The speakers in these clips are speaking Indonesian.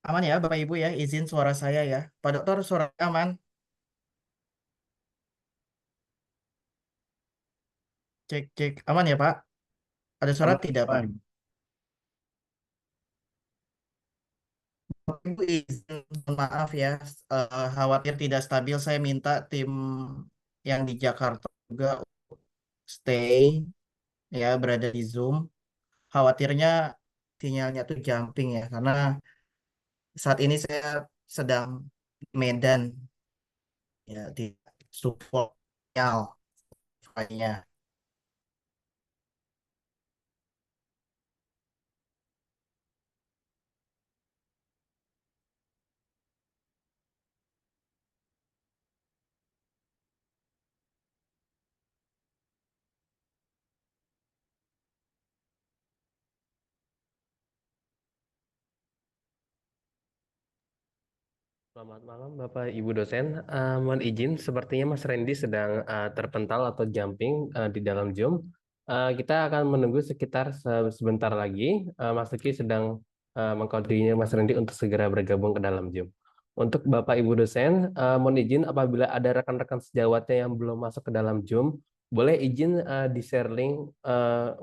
Aman ya Bapak Ibu ya, izin suara saya ya. Pak Dokter, suara aman? Cek, cek. Aman ya Pak? Ada suara Aman, tidak Pak? aman. Bapak Ibu izin, mohon maaf ya, khawatir tidak stabil, saya minta tim yang di Jakarta juga stay ya, berada di Zoom. Khawatirnya sinyalnya tuh jumping ya, karena saat ini saya sedang di Medan ya, di support sinyal Wi-Fi-nya. Selamat malam Bapak Ibu dosen. Mohon izin, sepertinya Mas Randy sedang terpental atau jumping di dalam Zoom. Kita akan menunggu sekitar sebentar lagi. Mas Luki sedang mengkoordinir Mas Randy untuk segera bergabung ke dalam Zoom. Untuk Bapak Ibu dosen, mohon izin apabila ada rekan-rekan sejawatnya yang belum masuk ke dalam Zoom, boleh izin di-share link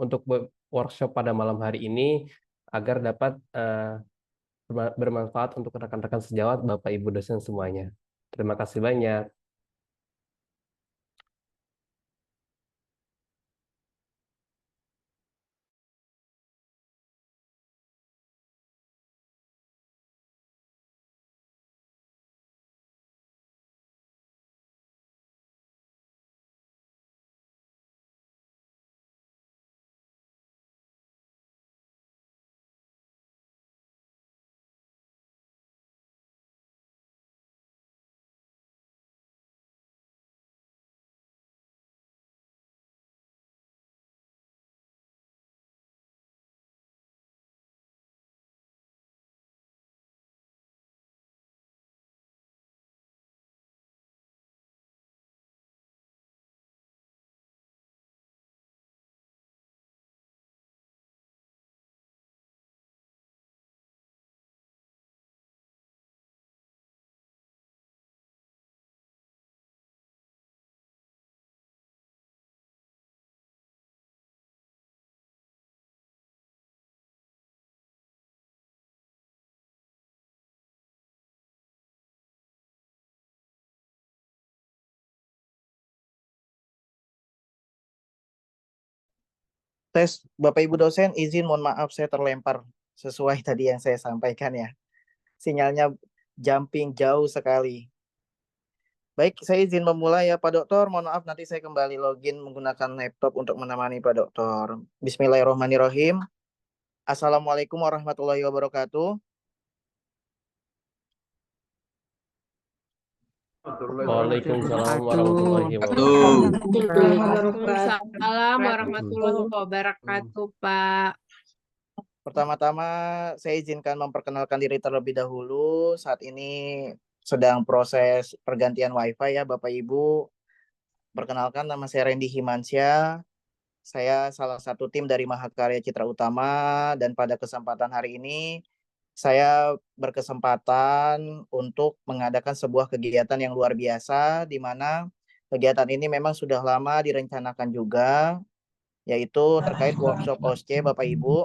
untuk workshop pada malam hari ini agar dapat bermanfaat untuk rekan-rekan sejawat Bapak Ibu dosen semuanya. Terima kasih banyak. Tes, Bapak Ibu dosen, izin mohon maaf saya terlempar sesuai tadi yang saya sampaikan ya. Sinyalnya jumping jauh sekali. Baik, saya izin memulai ya Pak Dokter. Mohon maaf nanti saya kembali login menggunakan laptop untuk menemani Pak Dokter. Bismillahirrahmanirrahim. Assalamualaikum warahmatullahi wabarakatuh. Waalaikumsalam Wabarakatuh. warahmatullahi Satu. wabarakatuh. Waalaikumsalam warahmatullahi wabarakatuh, Pak. Pertama-tama saya izinkan memperkenalkan diri terlebih dahulu. Saat ini sedang proses pergantian WiFi ya Bapak Ibu. Perkenalkan nama saya Randy Himansyah. Saya salah satu tim dari Mahakarya Citra Utama dan pada kesempatan hari ini saya berkesempatan untuk mengadakan sebuah kegiatan yang luar biasa di mana kegiatan ini memang sudah lama direncanakan juga, yaitu terkait workshop OSCE Bapak Ibu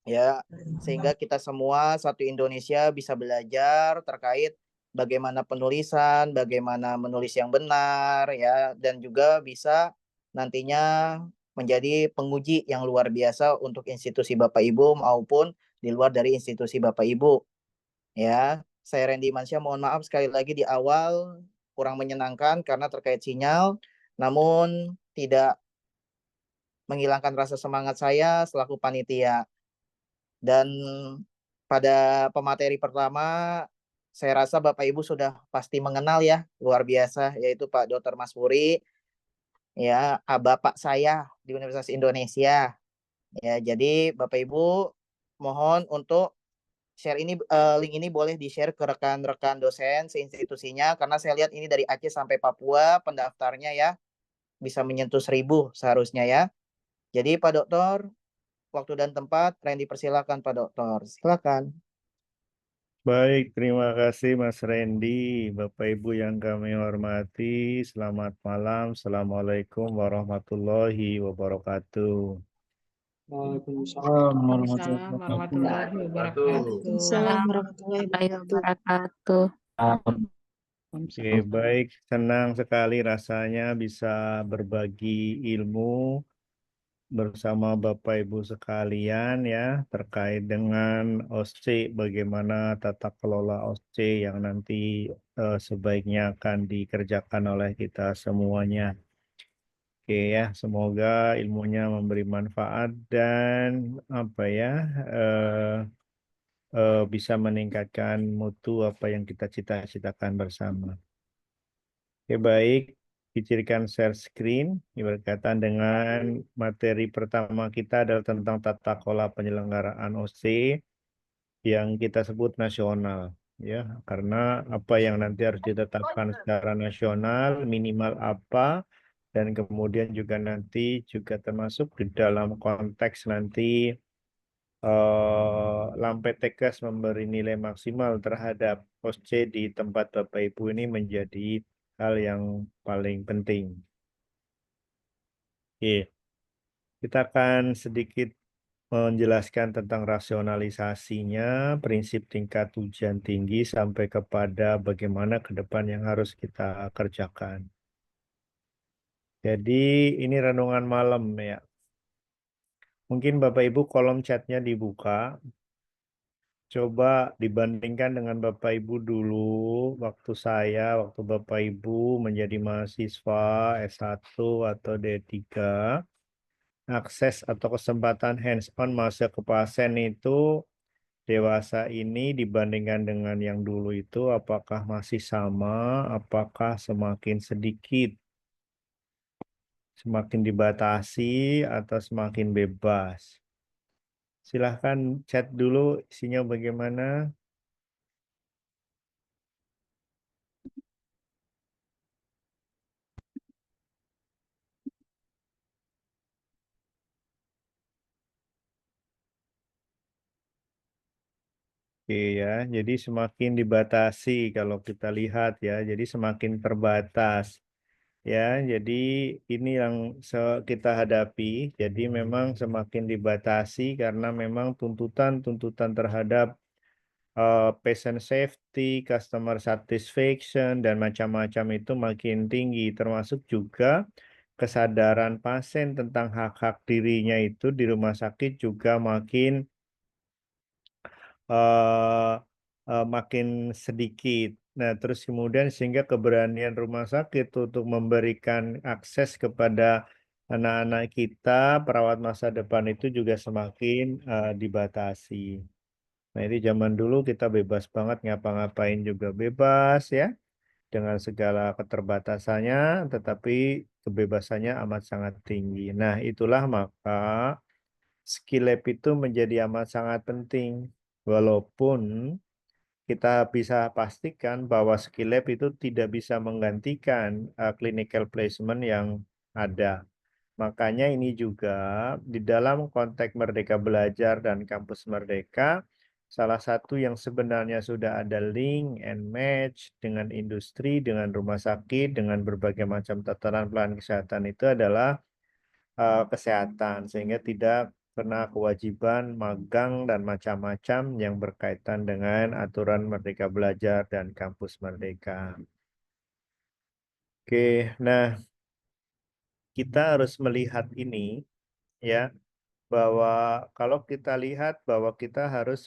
ya, sehingga kita semua satu Indonesia bisa belajar terkait bagaimana penulisan, bagaimana menulis yang benar ya, dan juga bisa nantinya menjadi penguji yang luar biasa untuk institusi Bapak Ibu maupun di luar dari institusi Bapak Ibu ya. Saya Randy Mansyah, mohon maaf sekali lagi di awal kurang menyenangkan karena terkait sinyal, namun tidak menghilangkan rasa semangat saya selaku panitia. Dan pada pemateri pertama, saya rasa Bapak Ibu sudah pasti mengenal ya, luar biasa, yaitu Pak Dr. Mas Puri, ya, bapak saya di Universitas Indonesia. Ya, jadi Bapak Ibu mohon untuk share ini, link ini boleh di-share ke rekan-rekan dosen seinstitusinya, karena saya lihat ini dari Aceh sampai Papua pendaftarnya ya, bisa menyentuh 1.000 seharusnya ya. Jadi Pak Dokter, waktu dan tempat, Randy persilakan Pak Dokter. Silakan. Baik, terima kasih Mas Randy. Bapak Ibu yang kami hormati, selamat malam. Assalamualaikum warahmatullahi wabarakatuh. Waalaikumsalam warahmatullahi Waalaikumsalam wabarakatuh. warahmatullahi wabarakatuh. Waalaikumsalam warahmatullahi wabarakatuh. Oke, baik. Senang sekali rasanya bisa berbagi ilmu bersama Bapak Ibu sekalian ya terkait dengan OSCE, bagaimana tata kelola OSCE yang nanti sebaiknya akan dikerjakan oleh kita semuanya. Oke ya, semoga ilmunya memberi manfaat dan apa ya bisa meningkatkan mutu apa yang kita cita-citakan bersama. Oke, baik. Izinkan share screen berkaitan dengan materi pertama kita adalah tentang tata kelola penyelenggaraan OSCE yang kita sebut nasional ya, karena apa yang nanti harus ditetapkan secara nasional minimal apa, dan kemudian juga nanti juga termasuk di dalam konteks nanti Lampetegas memberi nilai maksimal terhadap OSCE di tempat Bapak Ibu ini menjadi hal yang paling penting. Oke, kita akan sedikit menjelaskan tentang rasionalisasinya, prinsip tingkat ujian tinggi sampai kepada bagaimana ke depan yang harus kita kerjakan. Jadi ini renungan malam ya. Mungkin Bapak Ibu kolom chatnya dibuka. Coba dibandingkan dengan Bapak Ibu dulu, waktu Bapak Ibu menjadi mahasiswa S1 atau D3, akses atau kesempatan hands-on masuk ke pasien itu dewasa ini dibandingkan dengan yang dulu itu apakah masih sama, apakah semakin sedikit, semakin dibatasi atau semakin bebas. Silahkan chat dulu isinya bagaimana. Oke ya, jadi semakin dibatasi kalau kita lihat ya, jadi semakin terbatas ya. Jadi ini yang kita hadapi. Jadi memang semakin dibatasi karena memang tuntutan terhadap patient safety, customer satisfaction dan macam-macam itu makin tinggi, termasuk juga kesadaran pasien tentang hak-hak dirinya itu di rumah sakit juga makin eh, makin sedikit. Nah, terus kemudian sehingga keberanian rumah sakit untuk memberikan akses kepada anak-anak kita, perawat masa depan itu juga semakin dibatasi. Nah, ini zaman dulu kita bebas banget ngapa-ngapain juga bebas ya, dengan segala keterbatasannya, tetapi kebebasannya amat sangat tinggi. Nah, itulah maka skill lab itu menjadi amat sangat penting. Walaupun kita bisa pastikan bahwa skill lab itu tidak bisa menggantikan clinical placement yang ada. Makanya ini juga di dalam konteks Merdeka Belajar dan Kampus Merdeka, salah satu yang sebenarnya sudah ada link and match dengan industri, dengan rumah sakit, dengan berbagai macam tatanan pelayanan kesehatan itu adalah kesehatan, sehingga tidak kena kewajiban magang dan macam-macam yang berkaitan dengan aturan Merdeka Belajar dan Kampus Merdeka. Oke, nah kita harus melihat ini ya, bahwa kalau kita lihat bahwa kita harus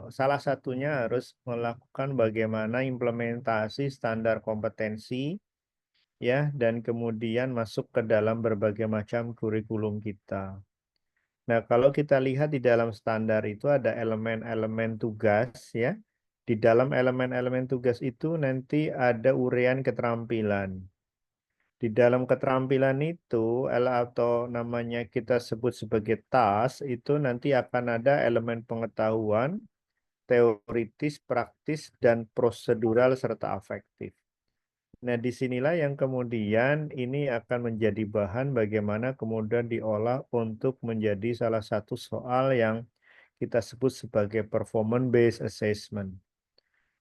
salah satunya harus melakukan bagaimana implementasi standar kompetensi ya, dan kemudian masuk ke dalam berbagai macam kurikulum kita. Nah, kalau kita lihat di dalam standar itu ada elemen-elemen tugas ya. Di dalam elemen-elemen tugas itu nanti ada uraian keterampilan. Di dalam keterampilan itu atau namanya kita sebut sebagai task itu nanti akan ada elemen pengetahuan, teoritis, praktis, dan prosedural serta afektif. Nah, disinilah yang kemudian ini akan menjadi bahan bagaimana kemudian diolah untuk menjadi salah satu soal yang kita sebut sebagai performance based assessment.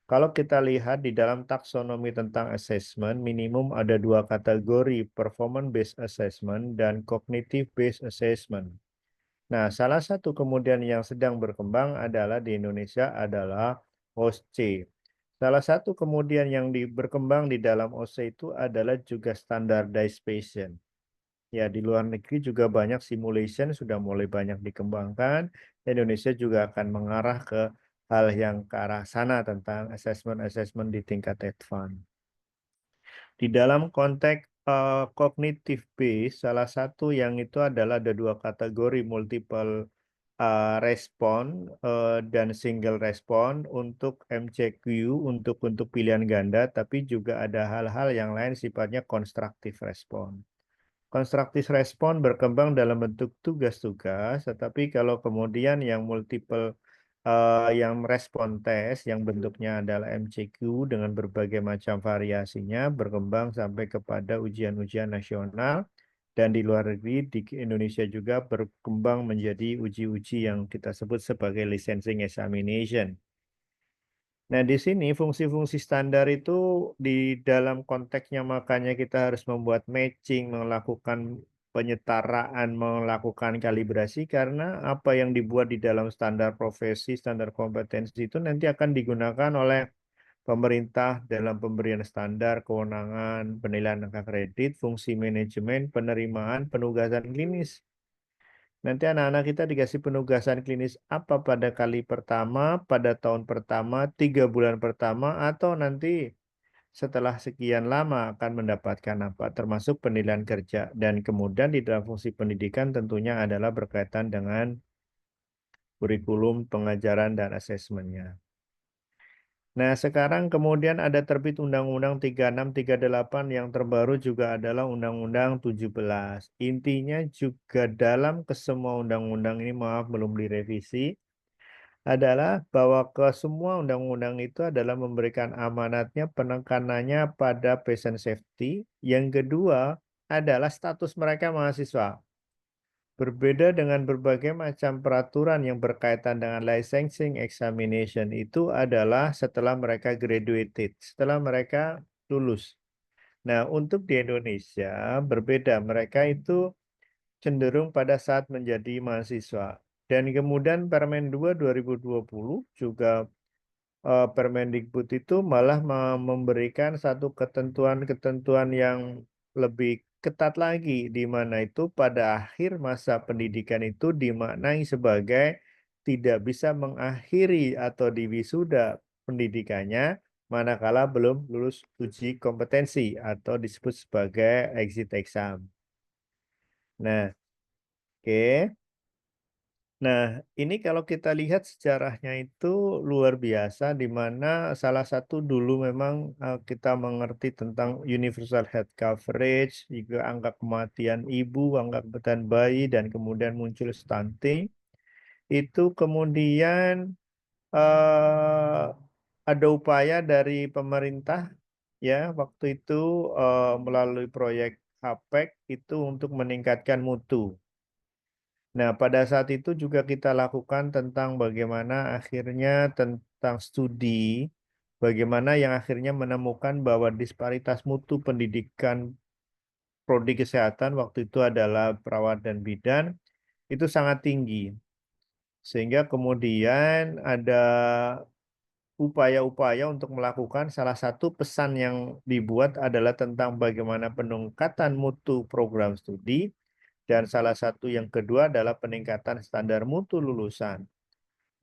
Kalau kita lihat di dalam taksonomi tentang assessment, minimum ada dua kategori, performance based assessment dan cognitive based assessment. Nah, salah satu kemudian yang sedang berkembang adalah di Indonesia adalah OSCE. Salah satu kemudian yang berkembang di dalam OSCE itu adalah juga standardized patient. Ya, di luar negeri juga banyak simulation sudah mulai banyak dikembangkan. Indonesia juga akan mengarah ke hal yang ke arah sana tentang assessment-assessment di tingkat advance. Di dalam konteks cognitive base, salah satu yang itu adalah ada dua kategori multiple respon dan single respon untuk MCQ untuk pilihan ganda, tapi juga ada hal-hal yang lain sifatnya constructive respon. Constructive respon berkembang dalam bentuk tugas-tugas, tetapi kalau kemudian yang multiple yang respon tes yang bentuknya adalah MCQ dengan berbagai macam variasinya berkembang sampai kepada ujian-ujian nasional dan di luar negeri di Indonesia juga berkembang menjadi uji-uji yang kita sebut sebagai licensing examination. Nah, di sini fungsi-fungsi standar itu di dalam konteksnya makanya kita harus membuat matching, melakukan penyetaraan, melakukan kalibrasi karena apa yang dibuat di dalam standar profesi, standar kompetensi itu nanti akan digunakan oleh pemerintah dalam pemberian standar, kewenangan, penilaian angka kredit, fungsi manajemen, penerimaan, penugasan klinis. Nanti anak-anak kita dikasih penugasan klinis apa pada kali pertama, pada tahun pertama, 3 bulan pertama, atau nanti setelah sekian lama akan mendapatkan apa, termasuk penilaian kerja. Dan kemudian di dalam fungsi pendidikan tentunya adalah berkaitan dengan kurikulum, pengajaran, dan asesmennya. Nah, sekarang kemudian ada terbit Undang-Undang 3638 yang terbaru juga adalah Undang-Undang 17. Intinya juga dalam kesemua undang-undang ini, maaf belum direvisi, adalah bahwa ke semua undang-undang itu adalah memberikan amanatnya, penekanannya pada patient safety. Yang kedua adalah status mereka mahasiswa. Berbeda dengan berbagai macam peraturan yang berkaitan dengan licensing examination itu adalah setelah mereka graduated, setelah mereka lulus. Nah, untuk di Indonesia berbeda, mereka itu cenderung pada saat menjadi mahasiswa. Dan kemudian Permen 2 2020 juga Permendikbud itu malah memberikan satu ketentuan-ketentuan yang lebih ketat lagi, di mana itu pada akhir masa pendidikan itu dimaknai sebagai tidak bisa mengakhiri atau diwisuda pendidikannya manakala belum lulus uji kompetensi atau disebut sebagai exit exam. Nah, oke. Nah, ini kalau kita lihat sejarahnya itu luar biasa, di mana salah satu dulu memang kita mengerti tentang universal health coverage, juga angka kematian ibu, angka kematian bayi, dan kemudian muncul stunting. Itu kemudian ada upaya dari pemerintah, ya, waktu itu melalui proyek HAPEC itu untuk meningkatkan mutu. Nah, pada saat itu juga kita lakukan tentang bagaimana akhirnya tentang studi, bagaimana yang akhirnya menemukan bahwa disparitas mutu pendidikan prodi kesehatan waktu itu adalah perawat dan bidan, itu sangat tinggi. Sehingga kemudian ada upaya-upaya untuk melakukan salah satu pesan yang dibuat adalah tentang bagaimana peningkatan mutu program studi, dan salah satu yang kedua adalah peningkatan standar mutu lulusan.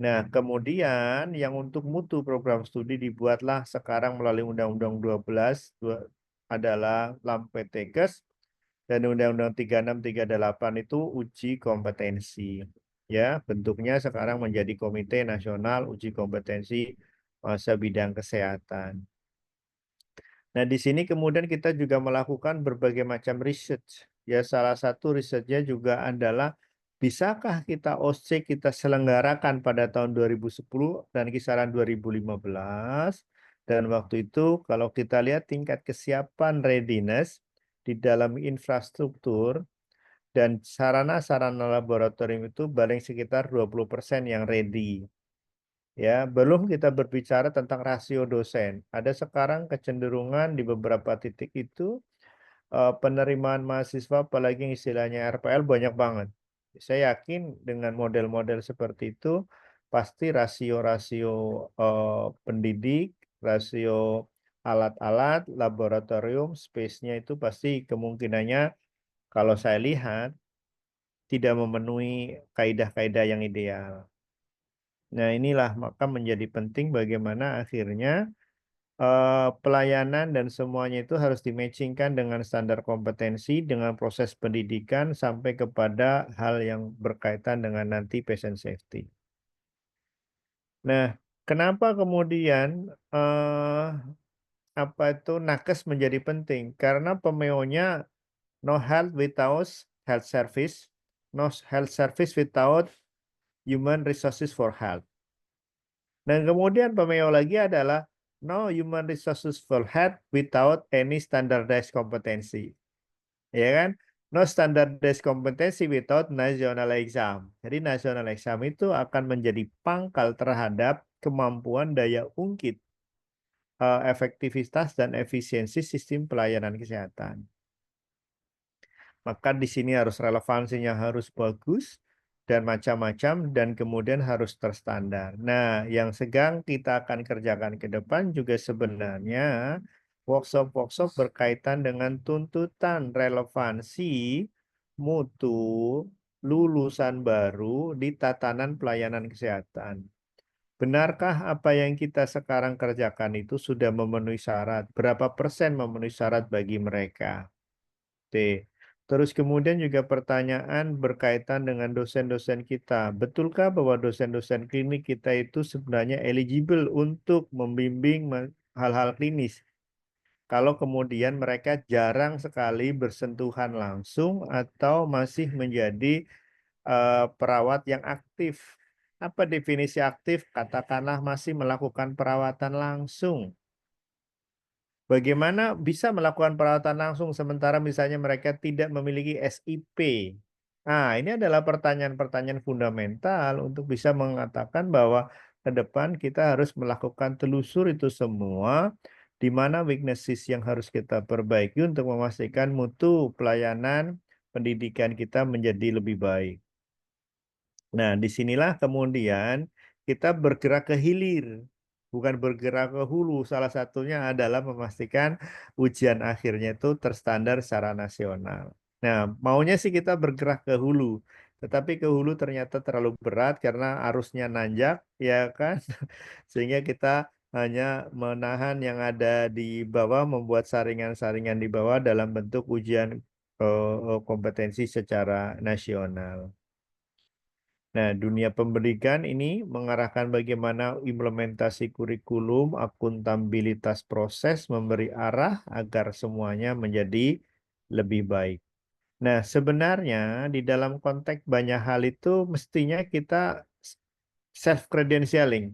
Nah, kemudian yang untuk mutu program studi dibuatlah sekarang melalui Undang-Undang 12 adalah LAMPTKES dan Undang-Undang 3638 itu uji kompetensi. Ya, bentuknya sekarang menjadi Komite Nasional Uji Kompetensi Masa Bidang Kesehatan. Nah, di sini kemudian kita juga melakukan berbagai macam research. Ya, salah satu risetnya juga adalah bisakah kita OSCE kita selenggarakan pada tahun 2010 dan kisaran 2015 Dan waktu itu kalau kita lihat tingkat kesiapan readiness di dalam infrastruktur dan sarana-sarana laboratorium itu paling sekitar 20% yang ready. Ya, belum kita berbicara tentang rasio dosen. Ada sekarang kecenderungan di beberapa titik itu penerimaan mahasiswa apalagi yang istilahnya RPL banyak banget. Saya yakin dengan model-model seperti itu pasti rasio-rasio pendidik, rasio alat-alat, laboratorium, space-nya itu pasti kemungkinannya kalau saya lihat tidak memenuhi kaidah-kaidah yang ideal. Nah, inilah maka menjadi penting bagaimana akhirnya pelayanan dan semuanya itu harus di-matching-kan dengan standar kompetensi, dengan proses pendidikan sampai kepada hal yang berkaitan dengan nanti patient safety. Nah, kenapa kemudian nakes menjadi penting? Karena PEMEO-nya no health without health service, no health service without human resources for health. Dan kemudian PEMEO lagi adalah no human resources for health without any standardized competency. Ya kan? No standardized competency without national exam. Jadi national exam itu akan menjadi pangkal terhadap kemampuan daya ungkit, efektivitas dan efisiensi sistem pelayanan kesehatan. Maka di sini harus relevansinya harus bagus dan macam-macam dan kemudian harus terstandar. Nah, yang sedang kita akan kerjakan ke depan juga sebenarnya workshop-workshop berkaitan dengan tuntutan relevansi mutu lulusan baru di tatanan pelayanan kesehatan. Benarkah apa yang kita sekarang kerjakan itu sudah memenuhi syarat? Berapa persen memenuhi syarat bagi mereka? T. Terus kemudian juga pertanyaan berkaitan dengan dosen-dosen kita. Betulkah bahwa dosen-dosen klinik kita itu sebenarnya eligible untuk membimbing hal-hal klinis? Kalau kemudian mereka jarang sekali bersentuhan langsung atau masih menjadi perawat yang aktif. Apa definisi aktif? Katakanlah masih melakukan perawatan langsung. Bagaimana bisa melakukan perawatan langsung sementara misalnya mereka tidak memiliki SIP? Nah, ini adalah pertanyaan-pertanyaan fundamental untuk bisa mengatakan bahwa ke depan kita harus melakukan telusur itu semua, di mana weaknesses yang harus kita perbaiki untuk memastikan mutu pelayanan pendidikan kita menjadi lebih baik. Nah, disinilah kemudian kita bergerak ke hilir, bukan bergerak ke hulu. Salah satunya adalah memastikan ujian akhirnya itu terstandar secara nasional. Nah, maunya sih kita bergerak ke hulu, tetapi ke hulu ternyata terlalu berat karena arusnya nanjak, ya kan? Sehingga kita hanya menahan yang ada di bawah, membuat saringan-saringan di bawah dalam bentuk ujian kompetensi secara nasional. Nah, dunia pendidikan ini mengarahkan bagaimana implementasi kurikulum, akuntabilitas proses, memberi arah agar semuanya menjadi lebih baik. Nah, sebenarnya di dalam konteks banyak hal itu mestinya kita self-credentialing.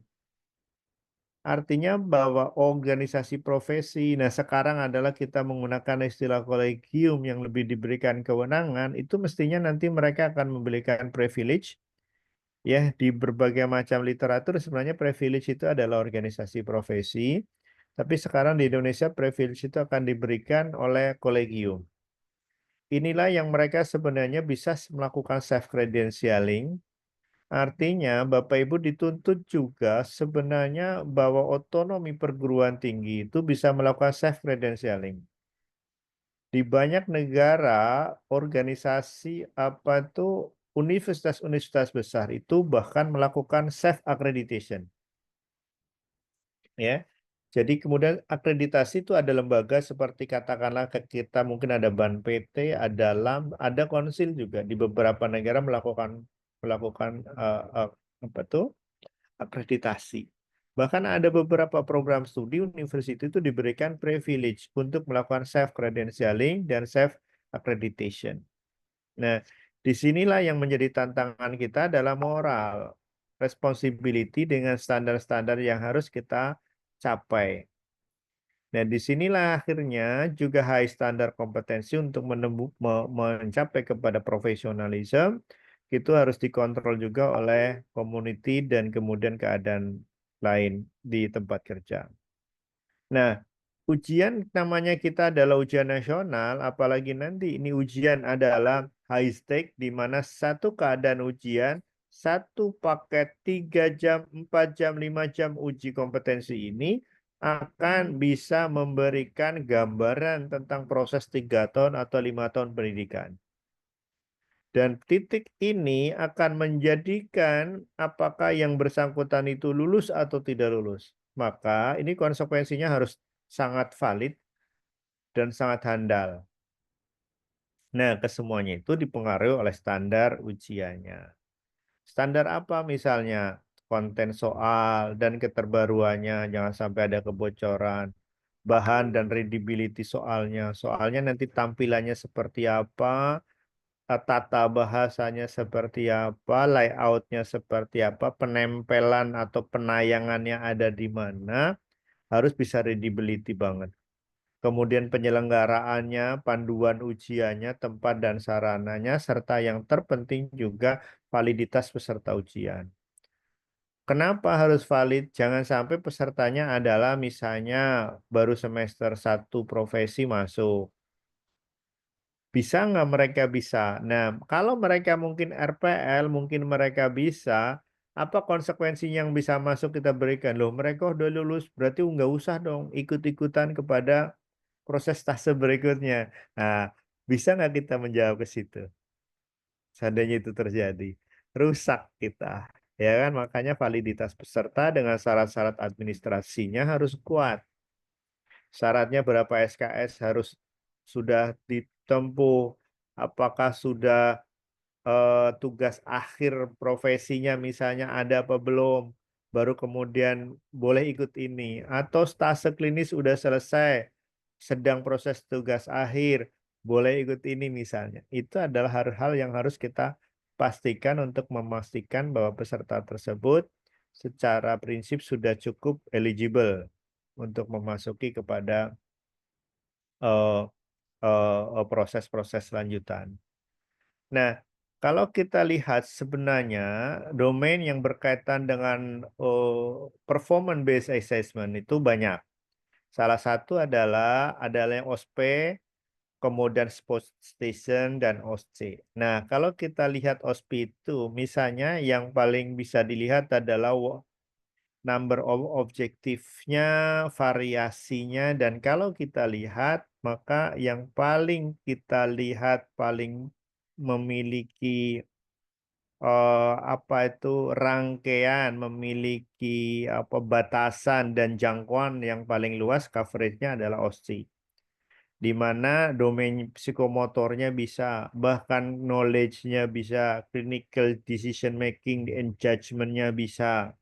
Artinya bahwa organisasi profesi, nah sekarang adalah kita menggunakan istilah kolegium yang lebih diberikan kewenangan, itu mestinya nanti mereka akan memberikan privilege. Ya, di berbagai macam literatur sebenarnya privilege itu adalah organisasi profesi, tapi sekarang di Indonesia privilege itu akan diberikan oleh kolegium. Inilah yang mereka sebenarnya bisa melakukan self-credentialing, artinya Bapak Ibu dituntut juga sebenarnya bahwa otonomi perguruan tinggi itu bisa melakukan self-credentialing. Di banyak negara, organisasi universitas-universitas besar itu bahkan melakukan self-accreditation. Ya. Jadi kemudian akreditasi itu ada lembaga seperti katakanlah kita mungkin ada BAN PT, ada LAM, ada konsil juga di beberapa negara melakukan akreditasi. Bahkan ada beberapa program studi universitas itu diberikan privilege untuk melakukan self-credentialing dan self-accreditation. Nah, disinilah yang menjadi tantangan kita adalah moral, responsibility dengan standar-standar yang harus kita capai. Nah, disinilah akhirnya juga high standar kompetensi untuk mencapai kepada profesionalisme itu harus dikontrol juga oleh community dan kemudian keadaan lain di tempat kerja. Nah, ujian namanya kita adalah ujian nasional, apalagi nanti ini ujian adalah high stake di mana satu keadaan ujian, satu paket 3 jam, 4 jam, 5 jam uji kompetensi ini akan bisa memberikan gambaran tentang proses 3 tahun atau 5 tahun pendidikan. Dan titik ini akan menjadikan apakah yang bersangkutan itu lulus atau tidak lulus. Maka ini konsekuensinya harus sangat valid dan sangat handal. Nah, kesemuanya itu dipengaruhi oleh standar ujiannya. Standar apa misalnya? Konten soal dan keterbaruannya, jangan sampai ada kebocoran. Bahan dan readability soalnya. Soalnya nanti tampilannya seperti apa, tata bahasanya seperti apa, layoutnya seperti apa, penempelan atau penayangannya ada di mana, harus bisa readability banget. Kemudian penyelenggaraannya, panduan ujiannya, tempat dan sarananya, serta yang terpenting juga validitas peserta ujian. Kenapa harus valid? Jangan sampai pesertanya adalah misalnya baru semester 1 profesi masuk. Bisa nggak mereka bisa? Nah, kalau mereka mungkin RPL, mungkin mereka bisa, apa konsekuensi yang bisa masuk kita berikan? Loh, mereka udah lulus, berarti nggak usah dong ikut-ikutan kepada proses tahap berikutnya. Nah, bisa nggak kita menjawab ke situ? Seandainya itu terjadi, rusak kita, ya kan? Makanya validitas peserta dengan syarat-syarat administrasinya harus kuat. Syaratnya berapa SKS harus sudah ditempuh, apakah sudah tugas akhir profesinya misalnya ada apa belum, baru kemudian boleh ikut ini, atau stase klinis udah selesai, sedang proses tugas akhir, boleh ikut ini misalnya. Itu adalah hal-hal yang harus kita pastikan untuk memastikan bahwa peserta tersebut secara prinsip sudah cukup eligible untuk memasuki kepada eh, proses-proses lanjutan. Nah, kalau kita lihat sebenarnya domain yang berkaitan dengan performance based assessment itu banyak. Salah satu adalah yang OSPE, kemudian Sport Station dan OSCE. Nah, kalau kita lihat OSPE itu, misalnya yang paling bisa dilihat adalah number of objektifnya, variasinya, dan kalau kita lihat, maka yang paling kita lihat paling memiliki apa itu rangkaian, memiliki apa batasan dan jangkauan yang paling luas coveragenya adalah OSCE. Di mana domain psikomotornya bisa, bahkan knowledge-nya bisa, clinical decision making and judgment-nya bisa,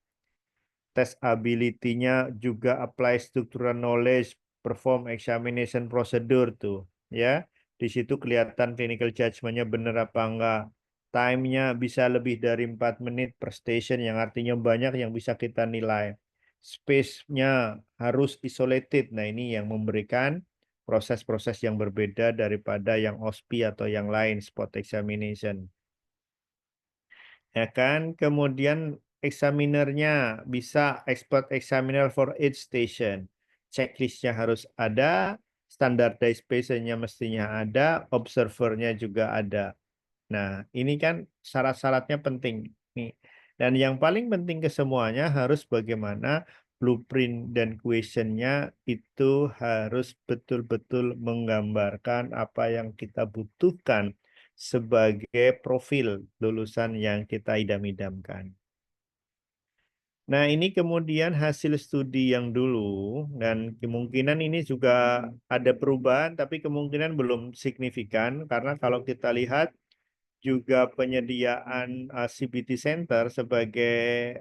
test ability-nya juga apply structural knowledge, perform examination procedure tuh, ya. Di situ kelihatan clinical judgment-nya benar apa enggak. Time-nya bisa lebih dari 4 menit per station, yang artinya banyak yang bisa kita nilai. Space-nya harus isolated. Nah, ini yang memberikan proses-proses yang berbeda daripada yang OSPI atau yang lain, spot examination. Ya kan, kemudian examinernya bisa expert examiner for each station. Checklistnya harus ada, standardized patient-nya mestinya ada, observernya juga ada. Nah, ini kan syarat-syaratnya penting nih. Dan yang paling penting ke semuanya harus bagaimana blueprint dan question-nya itu harus betul-betul menggambarkan apa yang kita butuhkan sebagai profil lulusan yang kita idam-idamkan. Nah, ini kemudian hasil studi yang dulu, dan kemungkinan ini juga ada perubahan, tapi kemungkinan belum signifikan, karena kalau kita lihat juga penyediaan CBT Center sebagai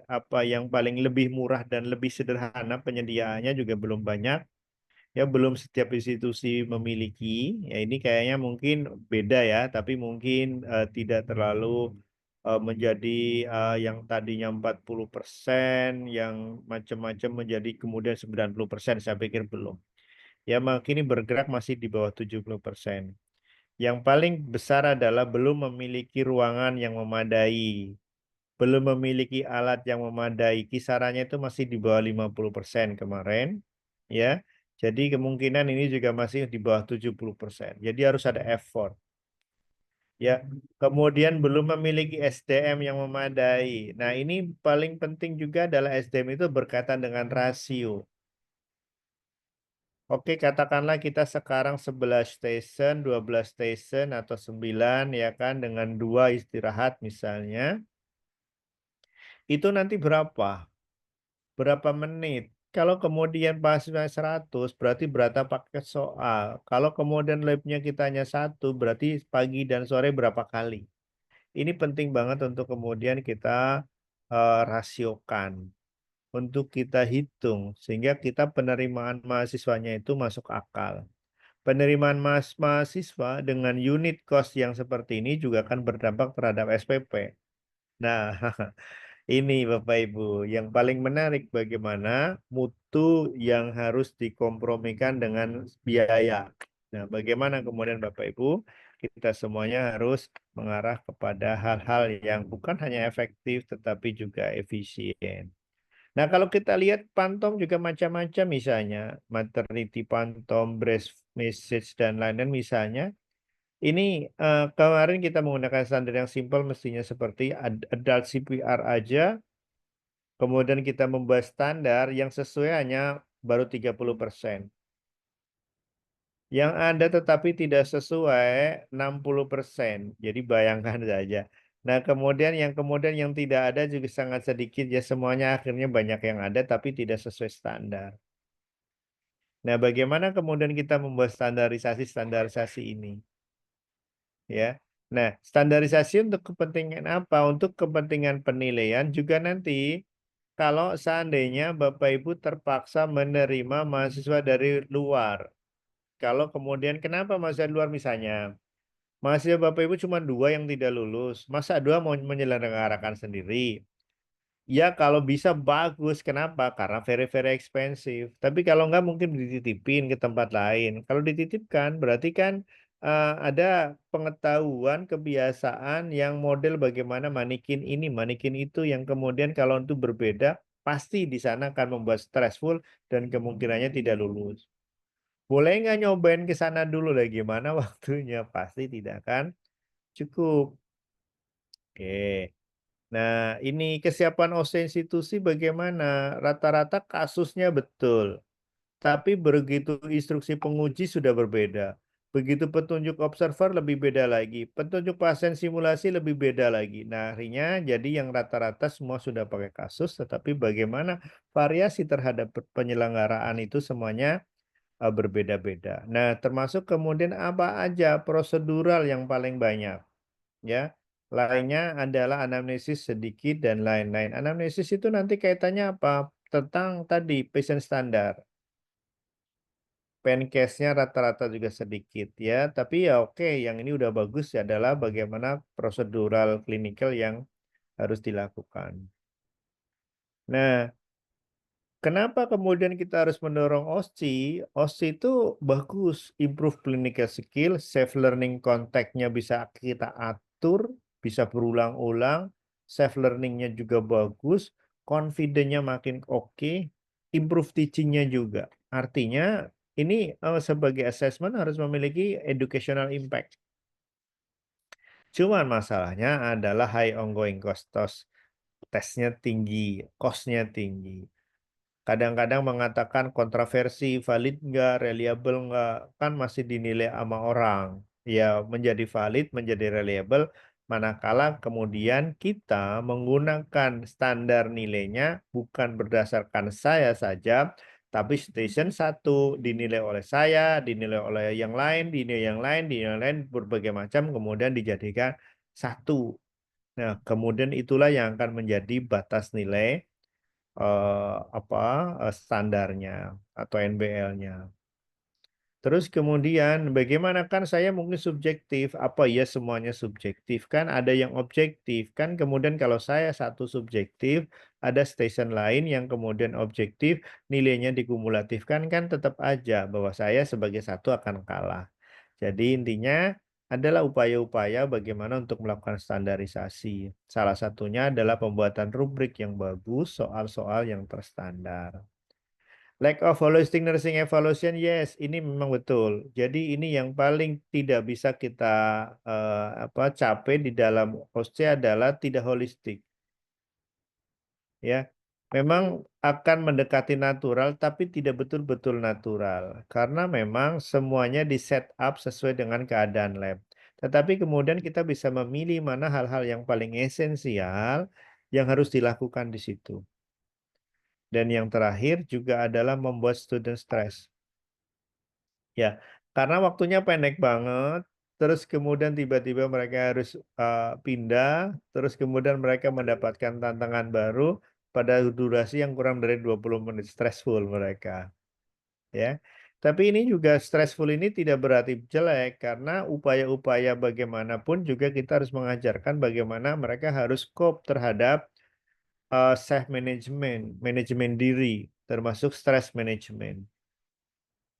apa yang paling lebih murah dan lebih sederhana penyediaannya juga belum banyak. Ya, belum setiap institusi memiliki. Ya, ini kayaknya mungkin beda ya, tapi mungkin tidak terlalu menjadi yang tadinya 40%, yang macam-macam menjadi kemudian 90%, saya pikir belum. Ya, makin ini bergerak masih di bawah 70%. Yang paling besar adalah belum memiliki ruangan yang memadai, belum memiliki alat yang memadai. Kisarannya itu masih di bawah 50% kemarin, ya. Jadi kemungkinan ini juga masih di bawah 70%. Jadi harus ada effort. Ya, kemudian belum memiliki SDM yang memadai. Nah, ini paling penting juga adalah SDM itu berkaitan dengan rasio. Oke, katakanlah kita sekarang 11 station, 12 station atau 9 ya kan dengan 2 istirahat misalnya. Itu nanti berapa? Berapa menit? Kalau kemudian mahasiswa 100 berarti berapa paket soal. Kalau kemudian labnya kita hanya 1 berarti pagi dan sore berapa kali. Ini penting banget untuk kemudian kita rasiokan, untuk kita hitung sehingga kita penerimaan mahasiswanya itu masuk akal. Penerimaan mahasiswa dengan unit cost yang seperti ini juga akan berdampak terhadap SPP. Nah, ini Bapak Ibu, yang paling menarik bagaimana mutu yang harus dikompromikan dengan biaya. Nah, bagaimana kemudian Bapak Ibu, kita semuanya harus mengarah kepada hal-hal yang bukan hanya efektif tetapi juga efisien. Nah, kalau kita lihat Pantong juga macam-macam misalnya, maternity Pantong, breast message dan lain-lain misalnya. Ini kemarin kita menggunakan standar yang simpel mestinya seperti adult CPR aja. Kemudian kita membuat standar yang sesuai hanya baru 30%. Yang ada tetapi tidak sesuai 60%. Jadi bayangkan saja. Nah, kemudian yang tidak ada juga sangat sedikit ya, semuanya akhirnya banyak yang ada tapi tidak sesuai standar. Nah, bagaimana kemudian kita membuat standarisasi ini? Ya. Nah, standarisasi untuk kepentingan apa? Untuk kepentingan penilaian juga nanti kalau seandainya Bapak Ibu terpaksa menerima mahasiswa dari luar. Kalau kemudian kenapa mahasiswa luar misalnya? Mahasiswa Bapak Ibu cuma 2 yang tidak lulus. Masa 2 mau menyelenggarakan sendiri? Ya kalau bisa bagus. Kenapa? Karena very expensive. Tapi kalau enggak mungkin dititipin ke tempat lain. Kalau dititipkan berarti kan ada pengetahuan, kebiasaan yang model bagaimana manikin ini, manikin itu yang kemudian kalau itu berbeda pasti di sana akan membuat stressful dan kemungkinannya tidak lulus. Boleh nggak nyobain ke sana dulu lah gimana waktunya? Pasti tidak akan cukup. Oke. Nah, ini kesiapan OC institusi bagaimana? Rata-rata kasusnya betul, tapi begitu instruksi penguji sudah berbeda. Begitu petunjuk observer lebih beda lagi, petunjuk pasien simulasi lebih beda lagi. Nah, akhirnya jadi yang rata-rata semua sudah pakai kasus, tetapi bagaimana variasi terhadap penyelenggaraan itu semuanya berbeda-beda. Nah, termasuk kemudian apa aja prosedural yang paling banyak, ya. Lainnya adalah anamnesis sedikit dan lain-lain. Anamnesis itu nanti kaitannya apa? Tentang tadi patient standar. Pencase-nya rata-rata juga sedikit ya, tapi ya oke, yang ini udah bagus adalah bagaimana prosedural klinikal yang harus dilakukan. Nah, kenapa kemudian kita harus mendorong OSCE? OSCE itu bagus, improve clinical skill, safe learning konteksnya bisa kita atur, bisa berulang-ulang, safe learning-nya juga bagus, confident-nya makin oke, improve teaching-nya juga. Artinya ini sebagai assessment harus memiliki educational impact. Cuman masalahnya adalah high ongoing cost, tesnya tinggi, cost-nya tinggi. Kadang-kadang mengatakan kontroversi, valid nggak, reliable nggak, kan masih dinilai sama orang. Ya, menjadi valid, menjadi reliable, manakala kemudian kita menggunakan standar nilainya bukan berdasarkan saya saja, tapi station 1 dinilai oleh saya, dinilai oleh yang lain, dinilai yang lain, dinilai yang lain, berbagai macam, kemudian dijadikan 1. Nah, kemudian itulah yang akan menjadi batas nilai standarnya atau NBL-nya. Terus kemudian bagaimana kan saya mungkin subjektif, apa ya semuanya subjektif kan ada yang objektif kan kemudian kalau saya satu subjektif ada station lain yang kemudian objektif nilainya dikumulatifkan kan tetap aja bahwa saya sebagai satu akan kalah. Jadi intinya adalah upaya-upaya bagaimana untuk melakukan standarisasi. Salah satunya adalah pembuatan rubrik yang bagus, soal-soal yang terstandar. Lack of holistic nursing evaluation, yes, ini memang betul. Jadi ini yang paling tidak bisa kita capai di dalam OSCE adalah tidak holistik. Ya, memang akan mendekati natural, tapi tidak betul-betul natural karena memang semuanya di set up sesuai dengan keadaan lab. Tetapi kemudian kita bisa memilih mana hal-hal yang paling esensial yang harus dilakukan di situ. Dan yang terakhir juga adalah membuat student stress. Ya, karena waktunya pendek banget, terus kemudian tiba-tiba mereka harus pindah, terus kemudian mereka mendapatkan tantangan baru pada durasi yang kurang dari 20 menit, stressful mereka. Ya. Tapi ini juga stressful ini tidak berarti jelek karena upaya-upaya bagaimanapun juga kita harus mengajarkan bagaimana mereka harus cope terhadap self management, manajemen diri, termasuk stress management.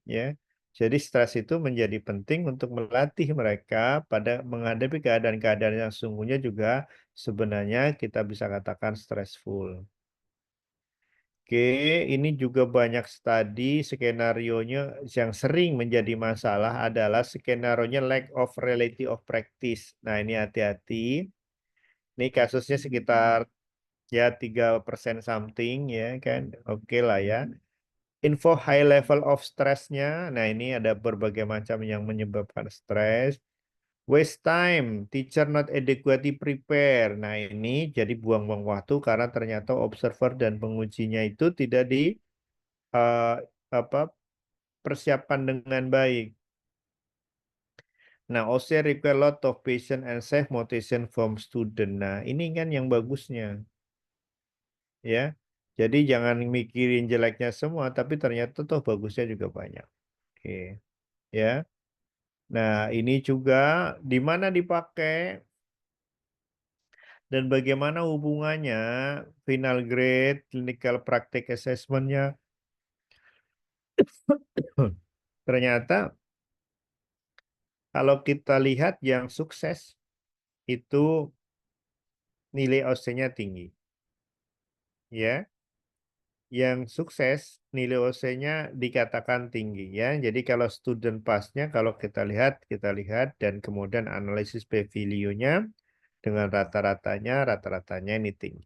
Ya. Jadi stres itu menjadi penting untuk melatih mereka pada menghadapi keadaan-keadaan yang sungguhnya juga sebenarnya kita bisa katakan stressful. Oke, ini juga banyak studi skenarionya yang sering menjadi masalah adalah skenarionya lack of reality of practice. Nah, ini hati-hati. Ini kasusnya sekitar ya 3% something ya kan. Oke lah ya. Info high level of stress-nya. Nah, ini ada berbagai macam yang menyebabkan stres. Waste time, teacher not adequately prepare. Nah, ini jadi buang-buang waktu karena ternyata observer dan pengujinya itu tidak di eh, apa persiapan dengan baik. Nah, OC require lot of patience and self motivation from student. Nah, ini kan yang bagusnya, ya. Jadi jangan mikirin jeleknya semua, tapi ternyata toh bagusnya juga banyak. Oke, ya. Nah, ini juga di mana dipakai dan bagaimana hubungannya final grade, clinical practice assessment-nya. Ternyata kalau kita lihat yang sukses itu nilai OC-nya tinggi. Ya, yang sukses nilai OC-nya dikatakan tinggi ya. Jadi kalau student pass-nya kalau kita lihat dan kemudian analisis p-value-nya dengan rata-ratanya ini tinggi.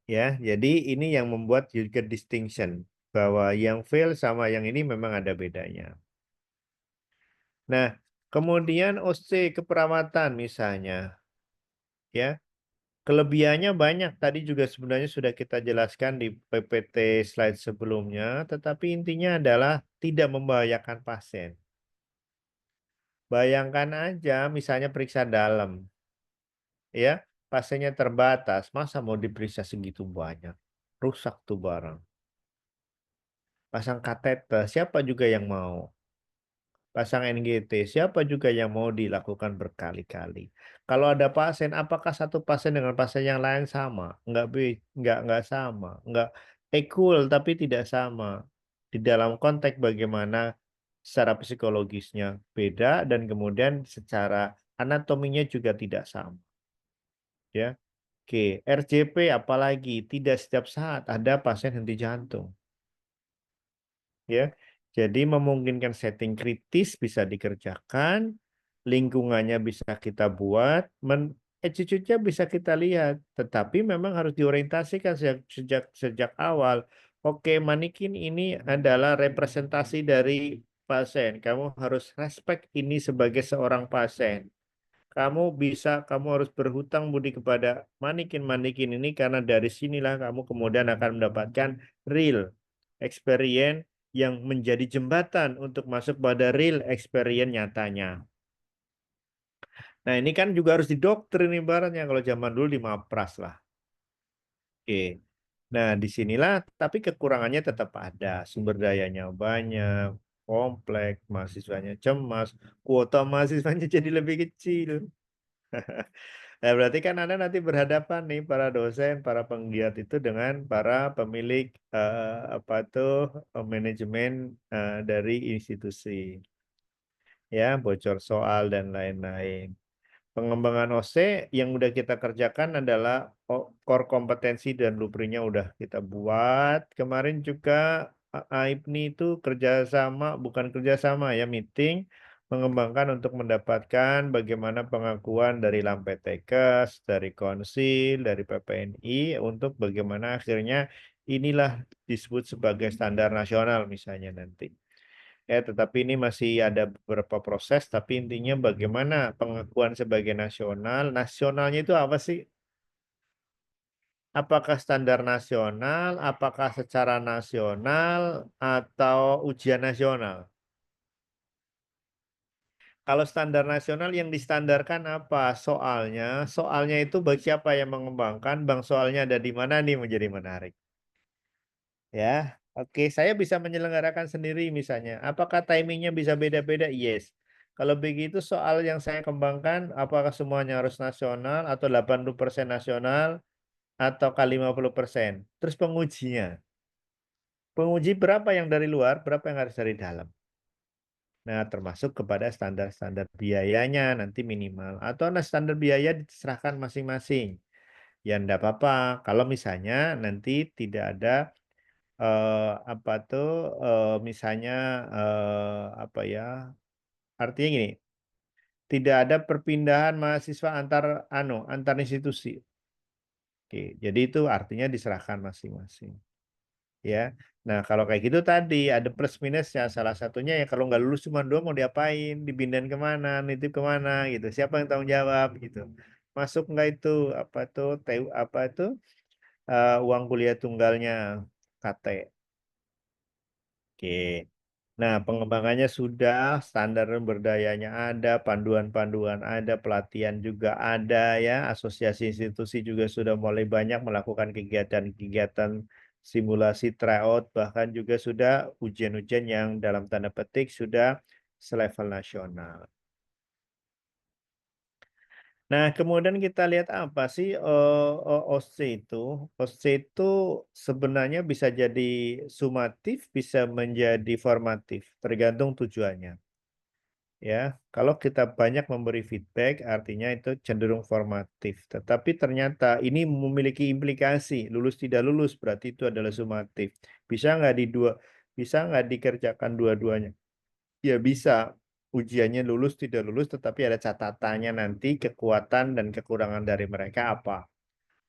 Ya, jadi ini yang membuat juga distinction bahwa yang fail sama yang ini memang ada bedanya. Nah, kemudian OC keperawatan misalnya, ya, kelebihannya banyak. Tadi juga sebenarnya sudah kita jelaskan di PPT slide sebelumnya, tetapi intinya adalah tidak membahayakan pasien. Bayangkan aja misalnya periksa dalam, ya, pasiennya terbatas, masa mau diperiksa segitu banyak? Rusak tuh barang. Pasang kateter, siapa juga yang mau? Pasang NGT, siapa juga yang mau dilakukan berkali-kali. Kalau ada pasien, apakah satu pasien dengan pasien yang lain sama? Enggak sama. Enggak equal, tapi tidak sama. Di dalam konteks bagaimana secara psikologisnya beda, dan kemudian secara anatominya juga tidak sama. Ya, oke. RJP apalagi, tidak setiap saat ada pasien henti jantung. Ya, jadi memungkinkan setting kritis bisa dikerjakan, lingkungannya bisa kita buat, attitude-nya bisa kita lihat, tetapi memang harus diorientasikan sejak awal. Oke, manikin ini adalah representasi dari pasien. Kamu harus respect ini sebagai seorang pasien. Kamu harus berhutang budi kepada manikin-manikin ini karena dari sinilah kamu kemudian akan mendapatkan real experience yang menjadi jembatan untuk masuk pada real experience nyatanya. Nah, ini kan juga harus didoktrin ibaratnya kalau zaman dulu di Mapras lah. Oke. Nah, disinilah tapi kekurangannya tetap ada. Sumber dayanya banyak, kompleks, mahasiswanya cemas, kuota mahasiswanya jadi lebih kecil. Nah, berarti kan Anda nanti berhadapan nih para dosen, para penggiat itu dengan para pemilik apa tuh manajemen dari institusi. Ya, bocor soal dan lain-lain. Pengembangan OC yang udah kita kerjakan adalah core kompetensi dan blueprintnya udah kita buat. Kemarin juga AIPNI itu kerjasama, bukan kerjasama ya, meeting mengembangkan untuk mendapatkan bagaimana pengakuan dari Lampetekes, dari Konsil, dari PPNI untuk bagaimana akhirnya inilah disebut sebagai standar nasional misalnya nanti. Ya, tetapi ini masih ada beberapa proses, tapi intinya bagaimana pengakuan sebagai nasional. Nasionalnya itu apa sih? Apakah standar nasional, apakah secara nasional, atau ujian nasional? Kalau standar nasional yang distandarkan apa? Soalnya itu bagi siapa yang mengembangkan, bank soalnya ada di mana nih menjadi menarik. Ya, oke, saya bisa menyelenggarakan sendiri misalnya. Apakah timingnya bisa beda-beda? Yes. Kalau begitu soal yang saya kembangkan, apakah semuanya harus nasional atau 80% nasional atau 50%? Terus pengujinya. Penguji berapa yang dari luar, berapa yang harus dari dalam? Nah, termasuk kepada standar-standar biayanya nanti minimal. Atau standar biaya diserahkan masing-masing. Ya, enggak apa-apa. Kalau misalnya nanti tidak ada apa tuh, misalnya, apa ya, artinya gini, tidak ada perpindahan mahasiswa antar institusi. Oke, jadi itu artinya diserahkan masing-masing, ya. Nah, kalau kayak gitu tadi ada plus minusnya, salah satunya ya kalau nggak lulus cuma 2 mau diapain, dipindahin kemana, nitip kemana gitu, siapa yang tanggung jawab gitu. Masuk nggak itu, apa tuh, apa itu, uang kuliah tunggalnya, KT. Oke. Nah, pengembangannya sudah, standar berdayanya ada, panduan-panduan ada, pelatihan juga ada ya, asosiasi institusi juga sudah mulai banyak melakukan kegiatan-kegiatan simulasi tryout, bahkan juga sudah ujian-ujian yang dalam tanda petik sudah selevel nasional. Nah, kemudian kita lihat apa sih OC itu? OC itu sebenarnya bisa jadi sumatif, bisa menjadi formatif, tergantung tujuannya. Ya, kalau kita banyak memberi feedback, artinya itu cenderung formatif. Tetapi ternyata ini memiliki implikasi, lulus tidak lulus berarti itu adalah sumatif. Bisa nggak dikerjakan dua-duanya? Ya bisa. Ujiannya lulus tidak lulus, tetapi ada catatannya nanti kekuatan dan kekurangan dari mereka apa.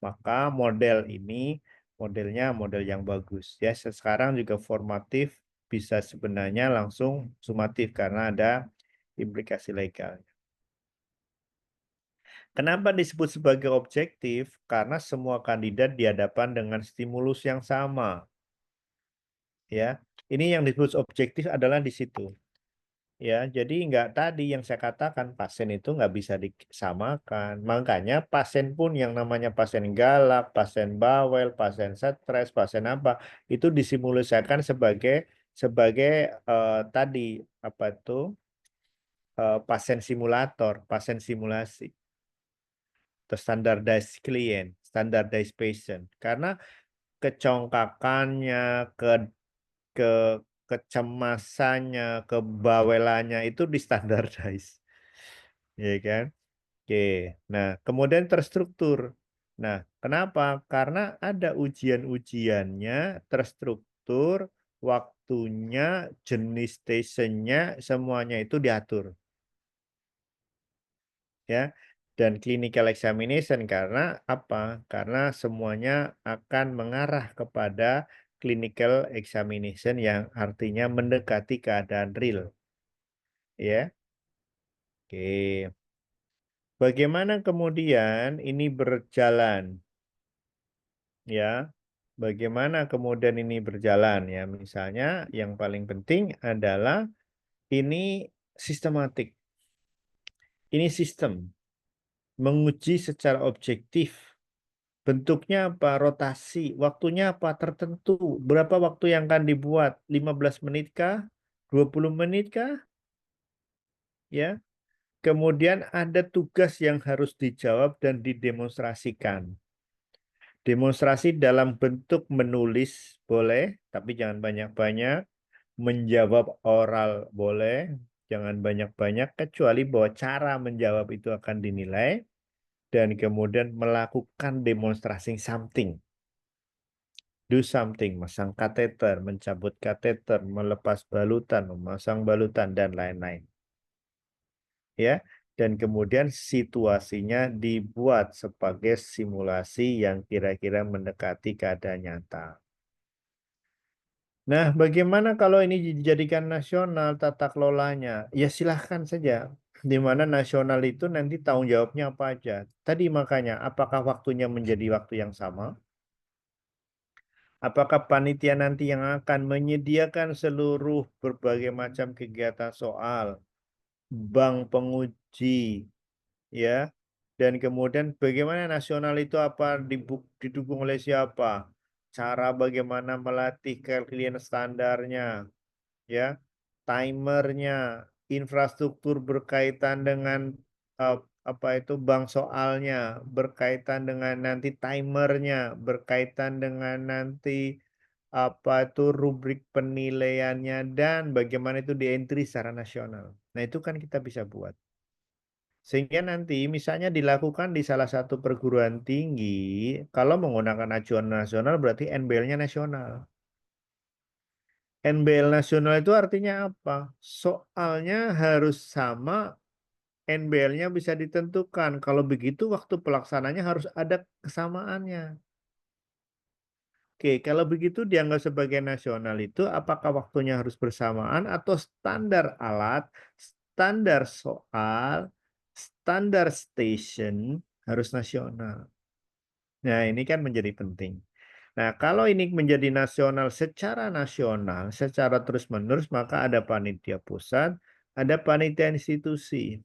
Maka model ini modelnya model yang bagus. Ya, sekarang juga formatif bisa sebenarnya langsung sumatif karena ada implikasi legal. Kenapa disebut sebagai objektif? Karena semua kandidat dihadapkan dengan stimulus yang sama. Ya, ini yang disebut objektif adalah di situ. Ya, jadi nggak tadi yang saya katakan pasien itu nggak bisa disamakan. Makanya pasien pun yang namanya pasien galak, pasien bawel, pasien stres, pasien apa itu disimulasikan sebagai tadi apa itu pasien simulator, pasien simulasi. Atau standardized client, standardized patient. Karena kecongkakannya, ke kecemasannya, kebawelannya itu distandardize. Ya kan? Oke. Nah, kemudian terstruktur. Nah, kenapa? Karena ada ujian-ujiannya terstruktur, waktunya, jenis stationnya, semuanya itu diatur. Ya, dan clinical examination karena apa? Karena semuanya akan mengarah kepada clinical examination yang artinya mendekati keadaan real. Ya. Oke. Bagaimana kemudian ini berjalan? Ya. Bagaimana kemudian ini berjalan ya? Misalnya yang paling penting adalah ini sistematik. Ini sistem menguji secara objektif Bentuknya apa? Rotasi. Waktunya apa? Tertentu. Berapa waktu yang akan dibuat? 15 menit kah? 20 menit kah? Ya. Kemudian ada tugas yang harus dijawab dan didemonstrasikan. Demonstrasi dalam bentuk menulis boleh, tapi jangan banyak-banyak. Menjawab oral boleh, jangan banyak-banyak, kecuali bahwa cara menjawab itu akan dinilai. Dan kemudian melakukan demonstrasi something. Do something, masang kateter, mencabut kateter, melepas balutan, memasang balutan, dan lain-lain. Ya, dan kemudian situasinya dibuat sebagai simulasi yang kira-kira mendekati keadaan nyata. Nah, bagaimana kalau ini dijadikan nasional tata kelolanya? Ya silahkan saja. Di mana nasional itu nanti tanggung jawabnya apa aja. Tadi makanya, apakah waktunya menjadi waktu yang sama? Apakah panitia nanti yang akan menyediakan seluruh berbagai macam kegiatan soal, bank penguji, ya, dan kemudian bagaimana nasional itu apa didukung oleh siapa, cara bagaimana melatih kalian standarnya, ya, timernya, infrastruktur berkaitan dengan apa itu bank soalnya, berkaitan dengan nanti timernya, berkaitan dengan nanti apa itu rubrik penilaiannya dan bagaimana itu di-entry secara nasional. Nah, itu kan kita bisa buat. Sehingga nanti misalnya dilakukan di salah satu perguruan tinggi, kalau menggunakan acuan nasional berarti NBL-nya nasional. NBL nasional itu artinya apa? Soalnya harus sama, NBL-nya bisa ditentukan. Kalau begitu waktu pelaksananya harus ada kesamaannya. Oke, kalau begitu dianggap sebagai nasional itu apakah waktunya harus bersamaan atau standar alat, standar soal, standar station harus nasional. Nah, ini kan menjadi penting. Nah, kalau ini menjadi nasional, secara terus-menerus, maka ada panitia pusat, ada panitia institusi.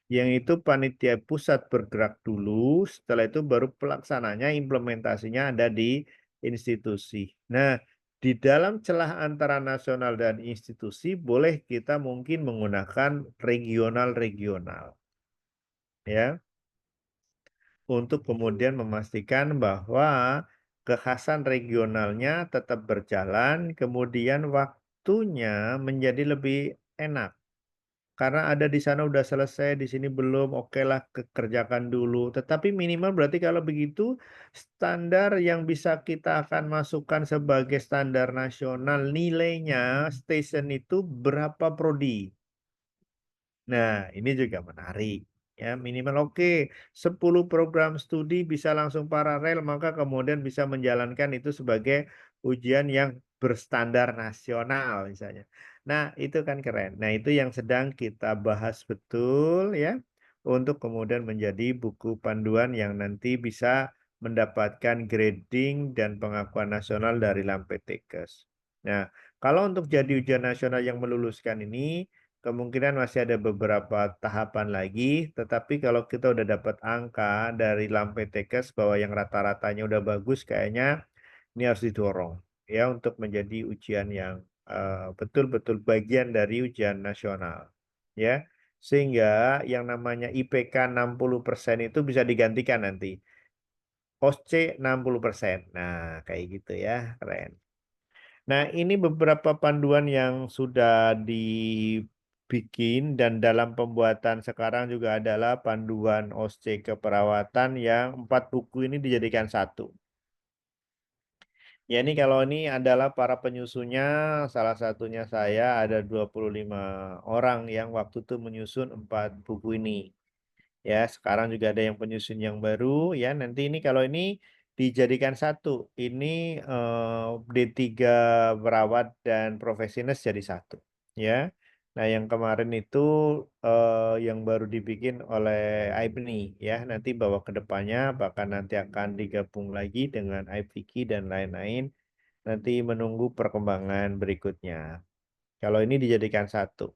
Yang itu panitia pusat bergerak dulu, setelah itu baru pelaksananya, implementasinya ada di institusi. Nah, di dalam celah antara nasional dan institusi, boleh kita mungkin menggunakan regional-regional. Ya, untuk kemudian memastikan bahwa kekhasan regionalnya tetap berjalan, kemudian waktunya menjadi lebih enak. Karena ada di sana udah selesai, di sini belum, okelah kerjakan dulu. Tetapi minimal berarti kalau begitu, standar yang bisa kita akan masukkan sebagai standar nasional, nilainya station itu berapa prodi. Nah, ini juga menarik. Ya, minimal oke, 10 program studi bisa langsung paralel, maka kemudian bisa menjalankan itu sebagai ujian yang berstandar nasional misalnya. Nah, itu kan keren. Nah, itu yang sedang kita bahas betul ya, untuk kemudian menjadi buku panduan yang nanti bisa mendapatkan grading dan pengakuan nasional dari Lampetekes. Nah, kalau untuk jadi ujian nasional yang meluluskan ini, kemungkinan masih ada beberapa tahapan lagi, tetapi kalau kita udah dapat angka dari Lampetekes bahwa yang rata-ratanya udah bagus, kayaknya ini harus didorong ya untuk menjadi ujian yang betul-betul bagian dari ujian nasional ya. Sehingga yang namanya IPK 60% itu bisa digantikan nanti. OSCE 60%. Nah, kayak gitu ya, keren. Nah, ini beberapa panduan yang sudah dibikin dan dalam pembuatan sekarang juga adalah panduan OSCE keperawatan yang 4 buku ini dijadikan satu. Ya, ini kalau ini adalah para penyusunnya, salah satunya saya ada 25 orang yang waktu itu menyusun 4 buku ini. Ya, sekarang juga ada yang penyusun yang baru ya. Nanti ini kalau ini dijadikan satu. Ini D3 perawat dan profesinis jadi satu ya. Nah, yang kemarin itu yang baru dibikin oleh IPNI ya. Nanti bawa ke depannya bahkan nanti akan digabung lagi dengan IPVIKI dan lain-lain. Nanti menunggu perkembangan berikutnya. Kalau ini dijadikan satu.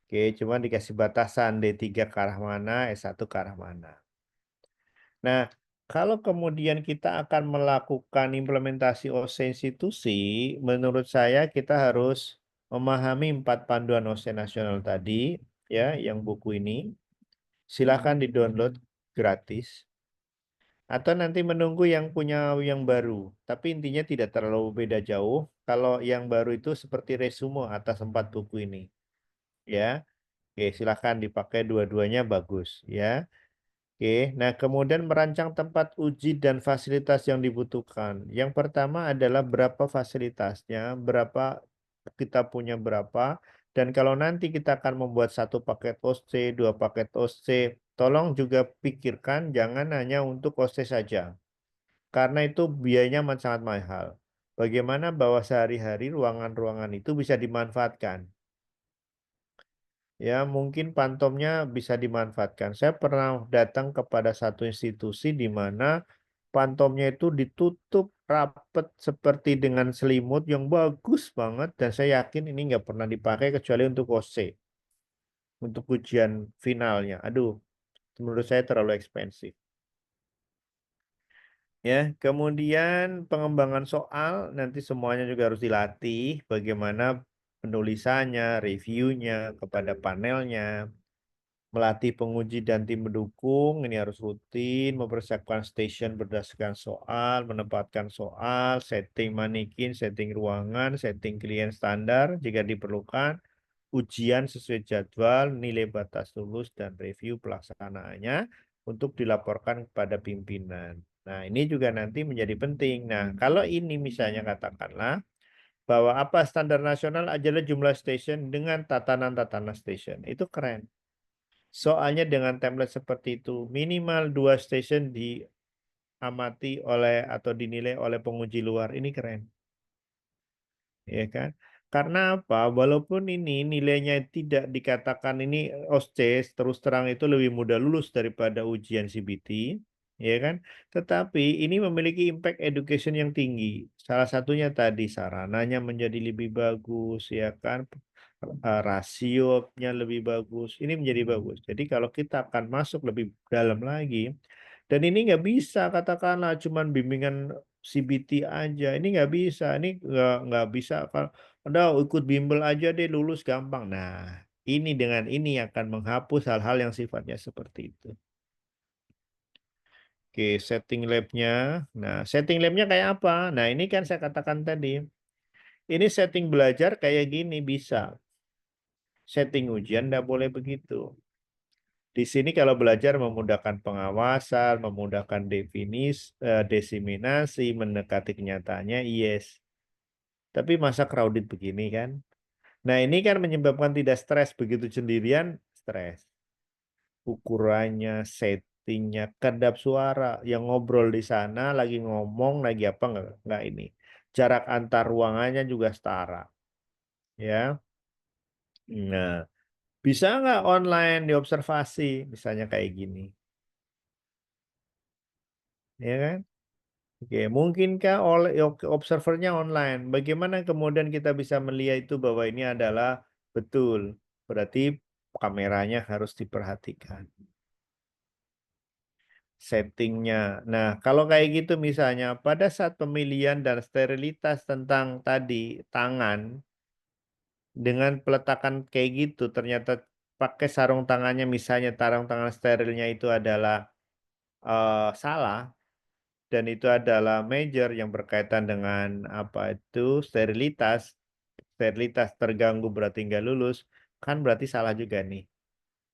Oke, cuma dikasih batasan D3 ke arah mana, S1 ke arah mana. Nah, kalau kemudian kita akan melakukan implementasi OC institusi, menurut saya kita harus memahami 4 panduan OC nasional tadi, ya, yang buku ini. Silakan di-download gratis. Atau nanti menunggu yang punya yang baru. Tapi intinya tidak terlalu beda jauh. Kalau yang baru itu seperti resume atas 4 buku ini. Ya. Oke, silakan dipakai dua-duanya bagus, ya. Oke, nah kemudian merancang tempat uji dan fasilitas yang dibutuhkan. Yang pertama adalah berapa fasilitasnya, berapa kita punya berapa, dan kalau nanti kita akan membuat 1 paket OC, 2 paket OC, tolong juga pikirkan jangan hanya untuk OC saja. Karena itu biayanya sangat mahal. Bagaimana bahwa sehari-hari ruangan-ruangan itu bisa dimanfaatkan. Ya, mungkin pantomnya bisa dimanfaatkan. Saya pernah datang kepada satu institusi di mana pantomnya itu ditutup rapat seperti dengan selimut yang bagus banget dan saya yakin ini nggak pernah dipakai kecuali untuk OC, untuk ujian finalnya. Aduh, menurut saya terlalu ekspensif. Ya, kemudian pengembangan soal nanti semuanya juga harus dilatih bagaimana penulisannya, reviewnya kepada panelnya. Melatih penguji dan tim mendukung, ini harus rutin, mempersiapkan station berdasarkan soal, menempatkan soal, setting manekin, setting ruangan, setting klien standar jika diperlukan, ujian sesuai jadwal, nilai batas lulus, dan review pelaksanaannya untuk dilaporkan kepada pimpinan. Nah, ini juga nanti menjadi penting. Nah, kalau ini misalnya katakanlah, bahwa apa standar nasional adalah jumlah station dengan tatanan-tatanan station. Itu keren. Soalnya dengan template seperti itu, minimal 2 station diamati oleh atau dinilai oleh penguji luar. Ini keren. Ya kan? Karena apa? Walaupun ini nilainya tidak dikatakan ini OSCE, terus terang itu lebih mudah lulus daripada ujian CBT, ya kan? Tetapi ini memiliki impact education yang tinggi. Salah satunya tadi sarananya menjadi lebih bagus, ya kan? Rasionya lebih bagus, ini menjadi bagus. Jadi kalau kita akan masuk lebih dalam lagi, dan ini nggak bisa katakanlah cuman bimbingan CBT aja, ini nggak bisa, ini nggak bisa kalau udah ikut bimbel aja deh lulus gampang. Nah, ini dengan ini akan menghapus hal-hal yang sifatnya seperti itu. Oke, setting lab-nya. Nah, setting lab-nya kayak apa? Nah, ini kan saya katakan tadi. Ini setting belajar kayak gini bisa. Setting ujian nggak boleh begitu. Di sini kalau belajar memudahkan pengawasan, memudahkan desiminasi, mendekati kenyataannya, yes. Tapi masa crowded begini kan? Nah, ini kan menyebabkan tidak stres, begitu sendirian, stres. Ukurannya, settingnya, kedap suara, yang ngobrol di sana, lagi ngomong, lagi apa, nggak ini. Jarak antar ruangannya juga setara. Ya. Nah, bisa nggak online diobservasi, misalnya kayak gini. Ya kan? Oke, mungkinkah observernya online? Bagaimana kemudian kita bisa melihat itu bahwa ini adalah betul? Berarti kameranya harus diperhatikan. Settingnya. Nah, kalau kayak gitu misalnya pada saat pemilihan dan sterilitas tentang tadi tangan dengan peletakan kayak gitu ternyata pakai sarung tangannya misalnya sarung tangan sterilnya itu adalah salah. Dan itu adalah major yang berkaitan dengan apa itu sterilitas. Sterilitas terganggu berarti nggak lulus, kan berarti salah juga nih.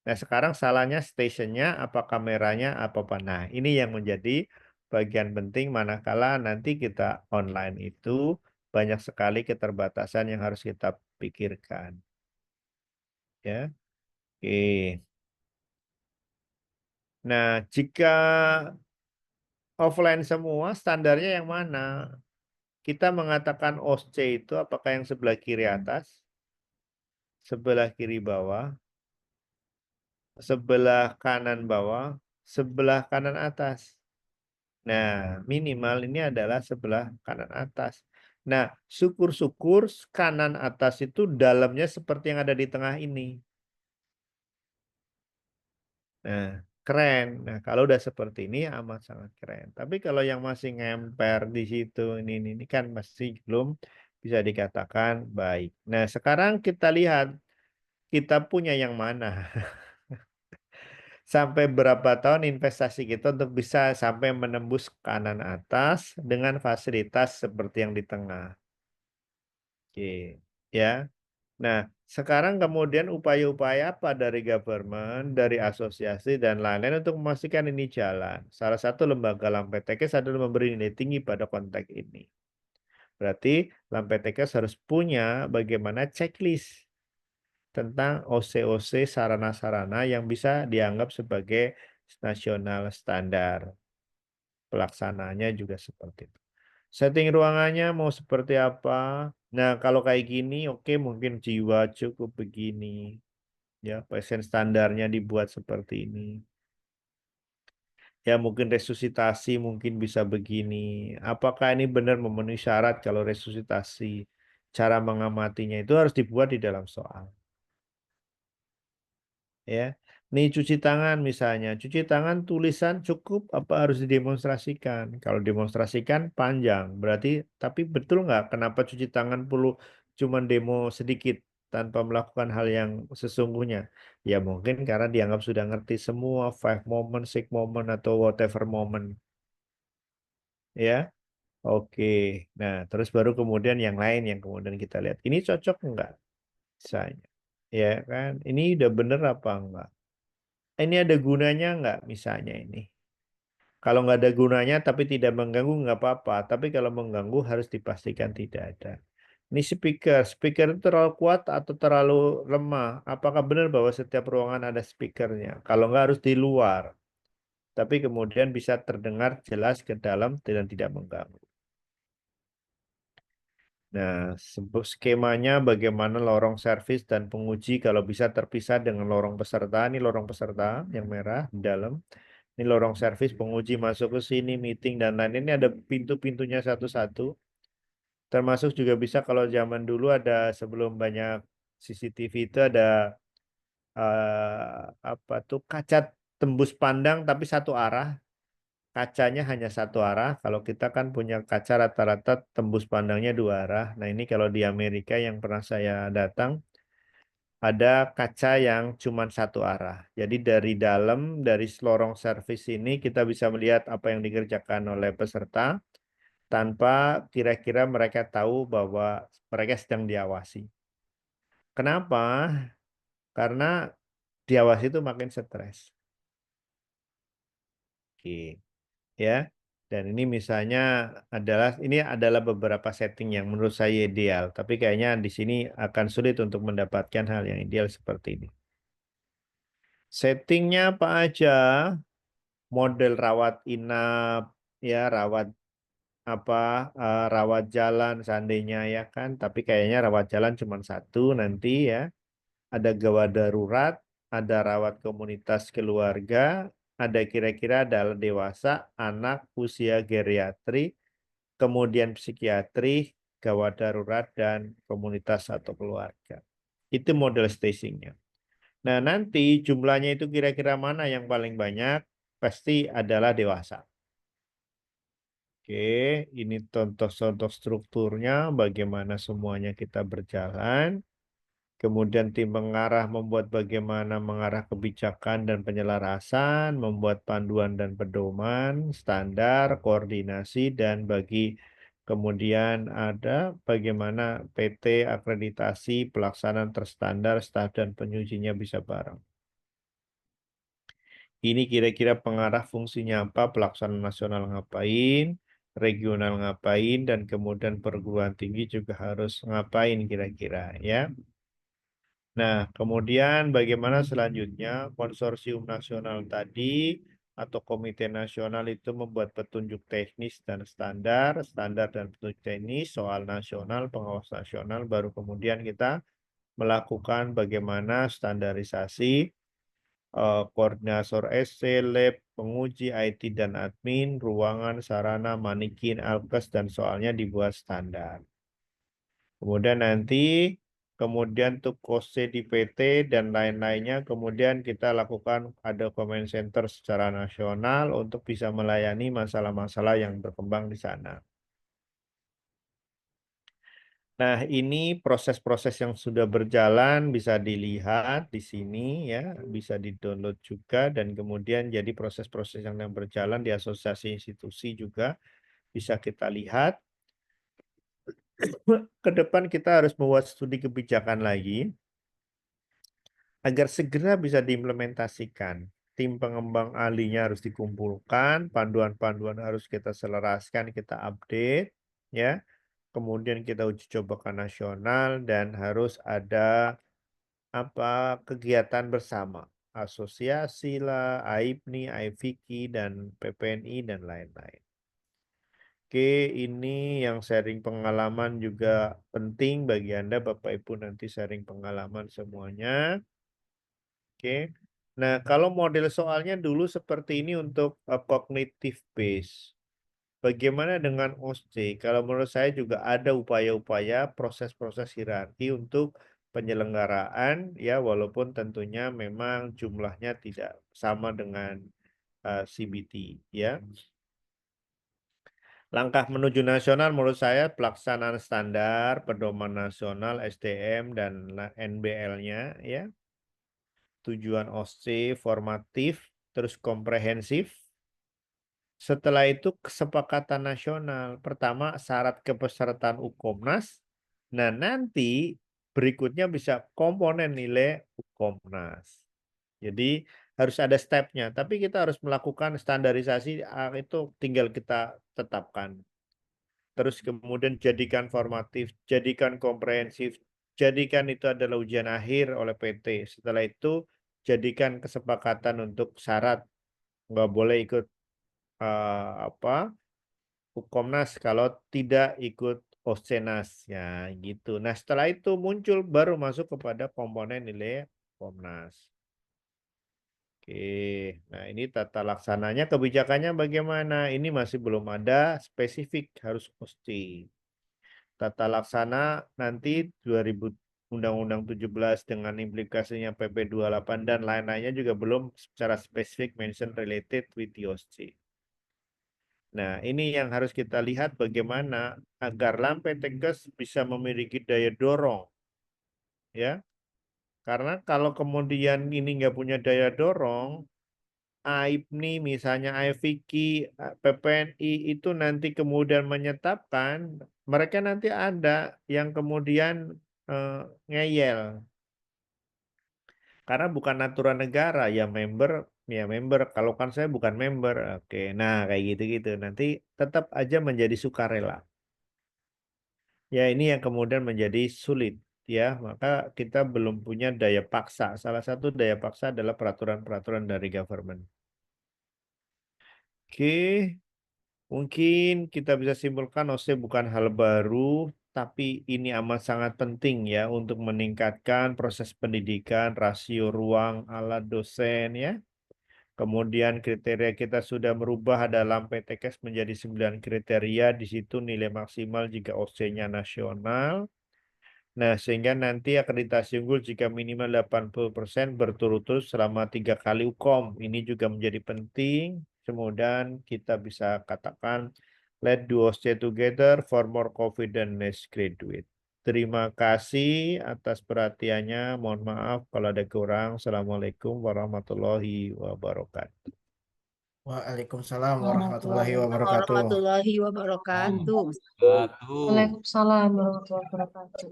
Nah sekarang salahnya stationnya, apa kameranya, apa. Nah ini yang menjadi bagian penting manakala nanti kita online itu banyak sekali keterbatasan yang harus kita pikirkan. Ya, oke. Nah jika offline semua, standarnya yang mana? Kita mengatakan OSCE itu apakah yang sebelah kiri atas, sebelah kiri bawah, sebelah kanan bawah, sebelah kanan atas. Nah, minimal ini adalah sebelah kanan atas. Nah, syukur-syukur kanan atas itu dalamnya seperti yang ada di tengah ini. Nah, keren. Nah, kalau udah seperti ini amat sangat keren. Tapi kalau yang masih ngemper di situ ini kan masih belum bisa dikatakan baik. Nah, sekarang kita lihat kita punya yang mana. Sampai berapa tahun investasi kita untuk bisa sampai menembus kanan atas dengan fasilitas seperti yang di tengah. Oke, ya. Nah, sekarang kemudian upaya-upaya apa dari government, dari asosiasi dan lain-lain untuk memastikan ini jalan. Salah satu lembaga LAMPTKS adalah memberi nilai tinggi pada konteks ini. Berarti LAMPTKS harus punya bagaimana checklist tentang OC-OC sarana-sarana yang bisa dianggap sebagai nasional standar. Pelaksanaannya juga seperti itu. Setting ruangannya mau seperti apa? Nah, kalau kayak gini, oke, mungkin jiwa cukup begini. Ya, pasien standarnya dibuat seperti ini. Ya, mungkin resusitasi mungkin bisa begini. Apakah ini benar memenuhi syarat kalau resusitasi? Cara mengamatinya itu harus dibuat di dalam soal. Ya, nih cuci tangan misalnya, cuci tangan tulisan cukup apa harus didemonstrasikan? Kalau demonstrasikan panjang, berarti tapi betul nggak kenapa cuci tangan perlu cuman demo sedikit tanpa melakukan hal yang sesungguhnya? Ya mungkin karena dianggap sudah ngerti semua 5 moment, 6 moment atau whatever moment, ya. Oke, nah terus baru kemudian yang lain yang kemudian kita lihat ini cocok nggak misalnya, ya kan? Ini udah bener apa enggak? Ini ada gunanya nggak misalnya ini? Kalau nggak ada gunanya tapi tidak mengganggu nggak apa-apa. Tapi kalau mengganggu harus dipastikan tidak ada. Ini speaker itu terlalu kuat atau terlalu lemah? Apakah benar bahwa setiap ruangan ada speakernya? Kalau nggak harus di luar. Tapi kemudian bisa terdengar jelas ke dalam dan tidak mengganggu. Nah, skemanya bagaimana lorong servis dan penguji kalau bisa terpisah dengan lorong peserta. Ini lorong peserta yang merah di dalam. Ini lorong servis, penguji masuk ke sini, meeting dan lain. Ini ada pintu-pintunya satu-satu. Termasuk juga bisa kalau zaman dulu ada sebelum banyak CCTV itu ada apa tuh kaca tembus pandang tapi satu arah. Kacanya hanya satu arah. Kalau kita kan punya kaca rata-rata tembus pandangnya dua arah. Nah ini kalau di Amerika yang pernah saya datang ada kaca yang cuma satu arah. Jadi dari dalam, dari lorong servis ini kita bisa melihat apa yang dikerjakan oleh peserta tanpa kira-kira mereka tahu bahwa mereka sedang diawasi. Kenapa? Karena diawasi itu makin stres. Oke, ya. Dan ini misalnya ini adalah beberapa setting yang menurut saya ideal, tapi kayaknya di sini akan sulit untuk mendapatkan hal yang ideal seperti ini. Settingnya apa aja? Model rawat inap, ya rawat rawat jalan seandainya ya kan, tapi kayaknya rawat jalan cuma satu nanti ya. Ada gawat darurat, ada rawat komunitas keluarga, ada kira-kira adalah dewasa, anak, usia geriatri, kemudian psikiatri, gawat darurat dan komunitas atau keluarga. Itu model stagingnya. Nah, nanti jumlahnya itu kira-kira mana yang paling banyak? Pasti adalah dewasa. Oke, ini contoh-contoh strukturnya, bagaimana semuanya kita berjalan. Kemudian tim mengarah membuat bagaimana mengarah kebijakan dan penyelarasan, membuat panduan dan pedoman, standar, koordinasi, dan kemudian ada bagaimana PT, akreditasi, pelaksanaan terstandar, staf dan penyujinya bisa bareng. Ini kira-kira pengarah fungsinya apa, pelaksanaan nasional ngapain, regional ngapain, dan kemudian perguruan tinggi juga harus ngapain kira-kira ya. Nah, kemudian bagaimana selanjutnya konsorsium nasional tadi atau komite nasional itu membuat petunjuk teknis dan standar dan petunjuk teknis soal nasional, pengawas nasional, baru kemudian kita melakukan bagaimana standarisasi koordinator SC, lab, penguji IT dan admin, ruangan, sarana, manikin, alkes, dan soalnya dibuat standar. Kemudian nanti kemudian untuk OC di PT dan lain-lainnya, kemudian kita lakukan ada command center secara nasional untuk bisa melayani masalah-masalah yang berkembang di sana. Nah, ini proses-proses yang sudah berjalan bisa dilihat di sini ya, bisa di-download juga dan kemudian jadi proses-proses yang berjalan di asosiasi institusi juga bisa kita lihat. Ke depan kita harus membuat studi kebijakan lagi agar segera bisa diimplementasikan. Tim pengembang ahlinya harus dikumpulkan, panduan-panduan harus kita selaraskan, kita update ya. Kemudian kita uji coba ke nasional dan harus ada kegiatan bersama asosiasi lah, AIPNI, AIFIKI dan PPNI dan lain-lain. Oke, ini yang sharing pengalaman juga penting bagi Anda Bapak Ibu nanti sharing pengalaman semuanya. Oke. Nah, kalau model soalnya dulu seperti ini untuk cognitive base. Bagaimana dengan OSCE? Kalau menurut saya juga ada upaya-upaya proses-proses hierarki untuk penyelenggaraan ya walaupun tentunya memang jumlahnya tidak sama dengan CBT ya. Langkah menuju nasional menurut saya pelaksanaan standar, pedoman nasional, SDM dan NBL-nya ya. Tujuan OSCE formatif, terus komprehensif. Setelah itu kesepakatan nasional. Pertama syarat kepesertaan UKOMNAS. Nah nanti berikutnya bisa komponen nilai UKOMNAS. Jadi harus ada stepnya. Tapi kita harus melakukan standarisasi itu tinggal kita tetapkan. Terus kemudian jadikan formatif, jadikan komprehensif, jadikan itu adalah ujian akhir oleh PT. Setelah itu jadikan kesepakatan untuk syarat. Nggak boleh ikut UKOMNAS kalau tidak ikut OSCENAS ya gitu. Nah setelah itu muncul baru masuk kepada komponen nilai UKOMNAS. Oke, nah ini tata laksananya kebijakannya bagaimana? Ini masih belum ada spesifik harus OSCE. Tata laksana nanti 2000 Undang-Undang 17 dengan implikasinya PP 28 dan lain-lainnya juga belum secara spesifik mention related with the OSCE. Nah, ini yang harus kita lihat bagaimana agar lampe tegas bisa memiliki daya dorong. Ya, karena kalau kemudian ini nggak punya daya dorong, AIPNI misalnya AIFIKI, PPNI itu nanti kemudian menyetapkan, mereka nanti ada yang kemudian ngeyel. Karena bukan aturan negara, ya member, kalau kan saya bukan member. Oke, nah kayak gitu-gitu. Nanti tetap aja menjadi sukarela. Ya, ini yang kemudian menjadi sulit ya. Maka kita belum punya daya paksa. Salah satu daya paksa adalah peraturan-peraturan dari government. Oke, mungkin kita bisa simpulkan OSCE bukan hal baru, tapi ini amat sangat penting ya untuk meningkatkan proses pendidikan, rasio ruang, alat dosen ya. Kemudian kriteria kita sudah merubah dalam PTKes menjadi 9 kriteria, di situ nilai maksimal jika OC-nya nasional. Nah, sehingga nanti akreditasi unggul jika minimal 80% berturut-turut selama 3 kali UKOM. Ini juga menjadi penting. Kemudian kita bisa katakan, let's do OSCE together for more confidence graduate. Terima kasih atas perhatiannya. Mohon maaf kalau ada kurang. Assalamualaikum warahmatullahi wabarakatuh. Waalaikumsalam warahmatullahi wabarakatuh. Warahmatullahi wabarakatuh. Waalaikumsalam warahmatullahi wabarakatuh.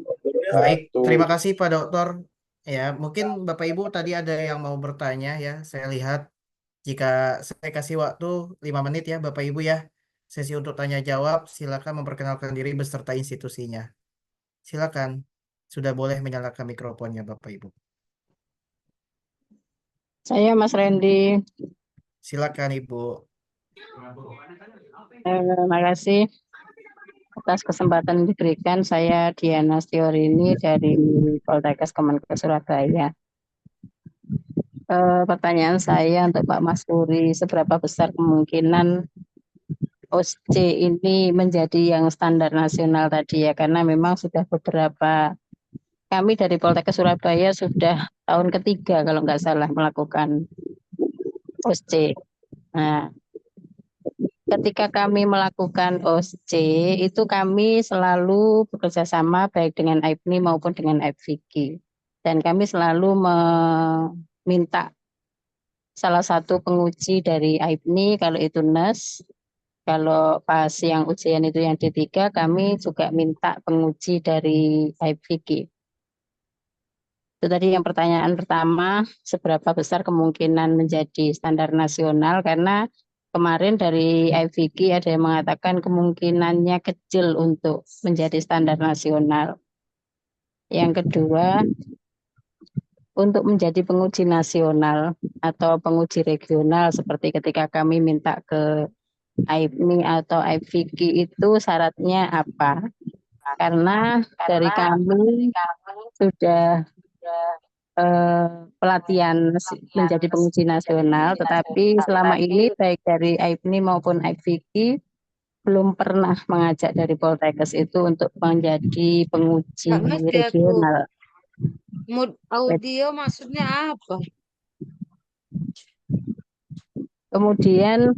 Baik, terima kasih Pak Dokter. Ya, mungkin Bapak Ibu tadi ada yang mau bertanya ya. Saya lihat jika saya kasih waktu 5 menit ya Bapak Ibu ya. Sesi untuk tanya jawab, silakan memperkenalkan diri beserta institusinya. Silakan. Sudah boleh menyalakan mikrofonnya Bapak Ibu. Saya Mas Randy. Silakan Ibu. Terima kasih atas kesempatan diberikan. Saya Diana Stiorini dari Poltekkes Kemenkes Surabaya. Pertanyaan saya untuk Pak Mas Puri, seberapa besar kemungkinan OSCE ini menjadi yang standar nasional tadi ya, karena memang sudah beberapa kami dari Poltekkes Surabaya sudah tahun ketiga kalau nggak salah melakukan OSCE. Nah, ketika kami melakukan OSCE itu kami selalu bekerja sama baik dengan AIPNI maupun dengan AIPVIKI. Dan kami selalu meminta salah satu penguji dari AIPNI kalau itu NES. Kalau pas yang ujian itu yang D3, kami juga minta penguji dari AIPVIKI. Itu tadi yang pertanyaan pertama, seberapa besar kemungkinan menjadi standar nasional, karena kemarin dari AIPVIKI ada yang mengatakan kemungkinannya kecil untuk menjadi standar nasional. Yang kedua, untuk menjadi penguji nasional atau penguji regional seperti ketika kami minta ke AIPNI atau AIPVIKI itu syaratnya apa? Karena dari kami sudah pelatihan menjadi penguji nasional, tetapi selama ini baik dari AIPNI maupun AIPVIKI belum pernah mengajak dari Poltekkes itu untuk menjadi penguji Nggak ngerti aku. regional. Mood audio maksudnya apa? Kemudian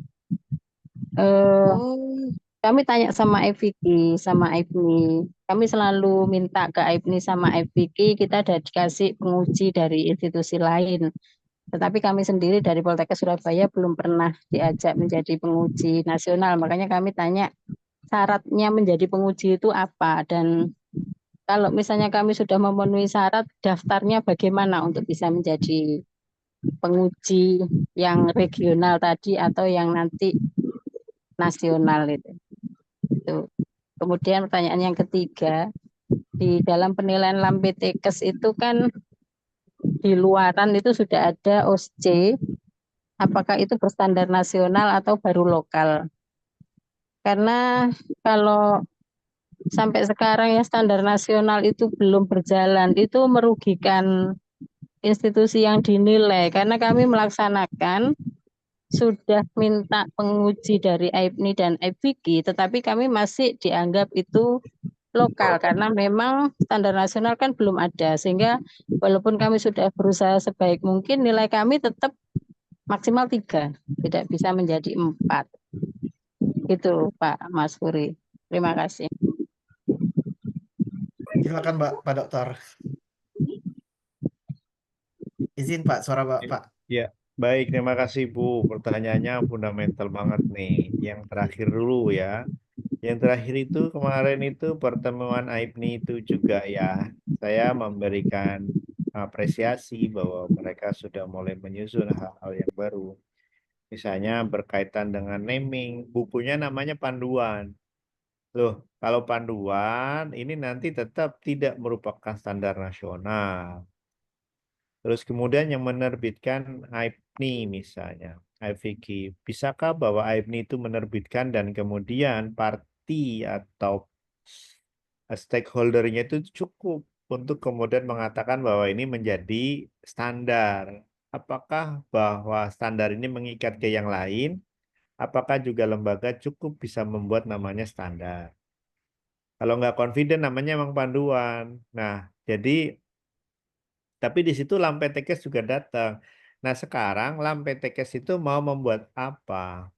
Oh, kami tanya sama AIPVIKI, sama AIPNI. Kami selalu minta ke AIPNI sama AIPVIKI, kita ada dikasih penguji dari institusi lain. Tetapi kami sendiri dari Poltekkes Surabaya belum pernah diajak menjadi penguji nasional. Makanya kami tanya syaratnya menjadi penguji itu apa. Dan kalau misalnya kami sudah memenuhi syarat, daftarnya bagaimana untuk bisa menjadi penguji yang regional tadi atau yang nanti nasional itu. Kemudian pertanyaan yang ketiga, di dalam penilaian LAMPTEKES itu kan di luaran itu sudah ada OSCE, apakah itu berstandar nasional atau baru lokal? Karena kalau sampai sekarang ya standar nasional itu belum berjalan, itu merugikan institusi yang dinilai, karena kami melaksanakan sudah minta penguji dari AIPNI dan AIPVIKI, tetapi kami masih dianggap itu lokal karena memang standar nasional kan belum ada, sehingga walaupun kami sudah berusaha sebaik mungkin, nilai kami tetap maksimal 3, tidak bisa menjadi 4. Itu Pak Mas Puri. Terima kasih. Silakan Pak Dokter. Izin Pak, suara Pak. Ya, baik, terima kasih Bu. Pertanyaannya fundamental banget nih. Yang terakhir dulu ya. Yang terakhir itu kemarin itu pertemuan AIPNI itu juga ya, saya memberikan apresiasi bahwa mereka sudah mulai menyusun hal-hal yang baru. Misalnya berkaitan dengan naming, bukunya namanya Panduan. Loh, kalau Panduan ini nanti tetap tidak merupakan standar nasional. Terus kemudian yang menerbitkan AIPNI misalnya, AIPVIKI. Bisakah bahwa AIPNI itu menerbitkan dan kemudian parti atau stakeholdernya itu cukup untuk kemudian mengatakan bahwa ini menjadi standar. Apakah bahwa standar ini mengikat ke yang lain? Apakah juga lembaga cukup bisa membuat namanya standar? Kalau nggak confident namanya emang panduan. Nah, jadi tapi di situ LAMPTEKES juga datang. Nah, sekarang LAMPTEKES itu mau membuat apa?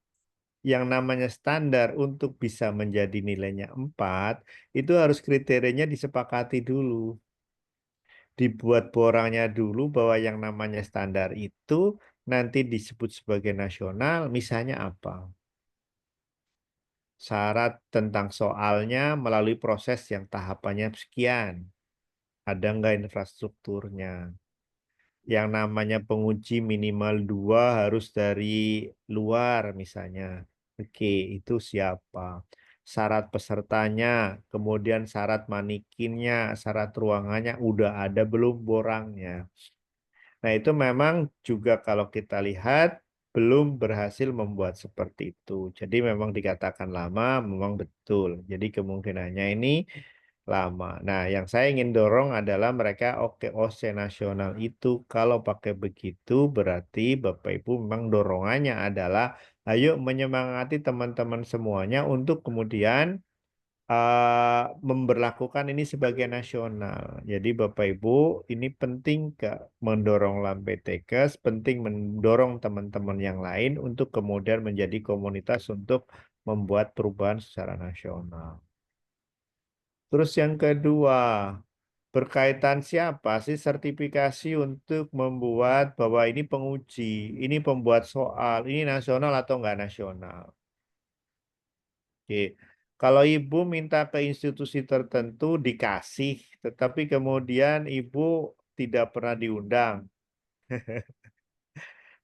Yang namanya standar untuk bisa menjadi nilainya 4, itu harus kriterianya disepakati dulu. Dibuat borangnya dulu bahwa yang namanya standar itu nanti disebut sebagai nasional, misalnya apa? Syarat tentang soalnya melalui proses yang tahapannya sekian. Ada nggak infrastrukturnya? Yang namanya penguji minimal 2 harus dari luar misalnya. Oke, itu siapa? Syarat pesertanya, kemudian syarat manikinnya, syarat ruangannya, udah ada belum borangnya? Nah, itu memang juga kalau kita lihat belum berhasil membuat seperti itu. Jadi memang dikatakan lama, memang betul. Jadi kemungkinannya ini lama. Nah, yang saya ingin dorong adalah mereka oke OC nasional itu kalau pakai begitu berarti Bapak Ibu memang dorongannya adalah ayo menyemangati teman-teman semuanya untuk kemudian memberlakukan ini sebagai nasional. Jadi Bapak Ibu, ini penting mendorong Lampetekes, penting mendorong teman-teman yang lain untuk kemudian menjadi komunitas untuk membuat perubahan secara nasional. Terus yang kedua, berkaitan siapa sih sertifikasi untuk membuat bahwa ini penguji, ini pembuat soal, ini nasional atau enggak nasional. Oke. Kalau ibu minta ke institusi tertentu dikasih, tetapi kemudian ibu tidak pernah diundang.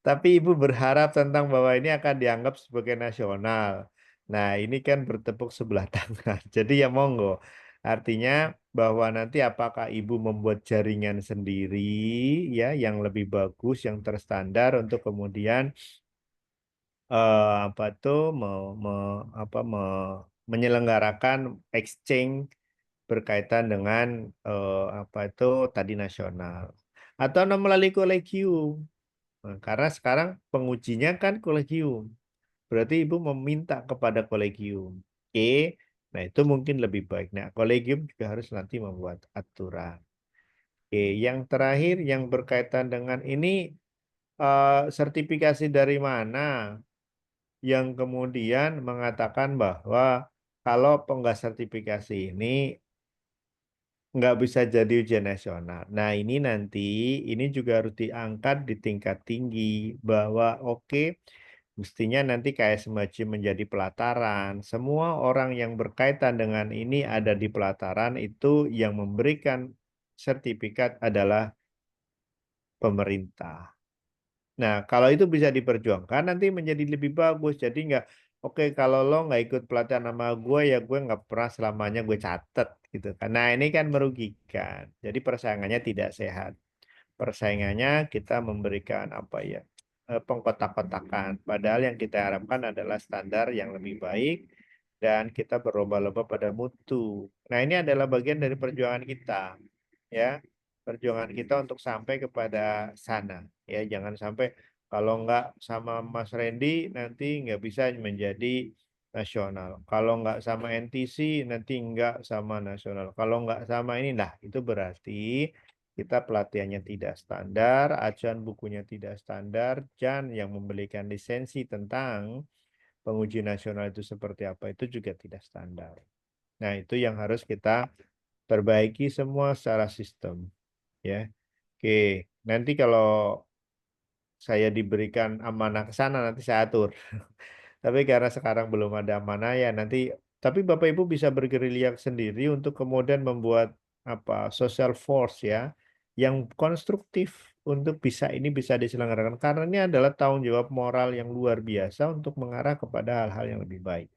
Tapi ibu berharap tentang bahwa ini akan dianggap sebagai nasional. Nah, ini kan bertepuk sebelah tangan. Jadi ya monggo. Artinya bahwa nanti apakah ibu membuat jaringan sendiri ya yang lebih bagus, yang terstandar untuk kemudian apa tuh menyelenggarakan exchange berkaitan dengan apa itu tadi nasional atau melalui kolegium. Nah, karena sekarang pengujinya kan kolegium. Berarti ibu meminta kepada kolegium. Oke, nah itu mungkin lebih baik. Nah, kolegium juga harus nanti membuat aturan. Oke, yang terakhir yang berkaitan dengan ini sertifikasi dari mana yang kemudian mengatakan bahwa kalau penggak sertifikasi ini nggak bisa jadi ujian nasional. Nah, ini nanti ini juga harus diangkat di tingkat tinggi bahwa oke, mestinya nanti kayak semacam menjadi pelataran. Semua orang yang berkaitan dengan ini ada di pelataran itu yang memberikan sertifikat adalah pemerintah. Nah, kalau itu bisa diperjuangkan nanti menjadi lebih bagus. Jadi nggak, oke kalau lo nggak ikut pelatihan sama gue ya gue nggak pernah selamanya gue catet gitu kan. Nah ini kan merugikan. Jadi persaingannya tidak sehat. Persaingannya kita memberikan apa ya pengkotak-kotakan. Padahal yang kita harapkan adalah standar yang lebih baik dan kita berlomba-lomba pada mutu. Nah ini adalah bagian dari perjuangan kita, ya perjuangan kita untuk sampai kepada sana, ya jangan sampai kalau nggak sama Mas Randy nanti nggak bisa menjadi nasional. Kalau nggak sama NTC nanti nggak sama nasional. Kalau nggak sama ini, nah itu berarti kita pelatihannya tidak standar, acuan bukunya tidak standar, dan yang memberikan lisensi tentang penguji nasional itu seperti apa itu juga tidak standar. Nah, itu yang harus kita perbaiki semua secara sistem, ya. Oke, nanti kalau saya diberikan amanah ke sana nanti saya atur. Tapi karena sekarang belum ada amanah ya nanti tapi Bapak Ibu bisa bergerilya sendiri untuk kemudian membuat apa social force ya yang konstruktif untuk ini bisa diselenggarakan karena ini adalah tanggung jawab moral yang luar biasa untuk mengarah kepada hal-hal yang lebih baik.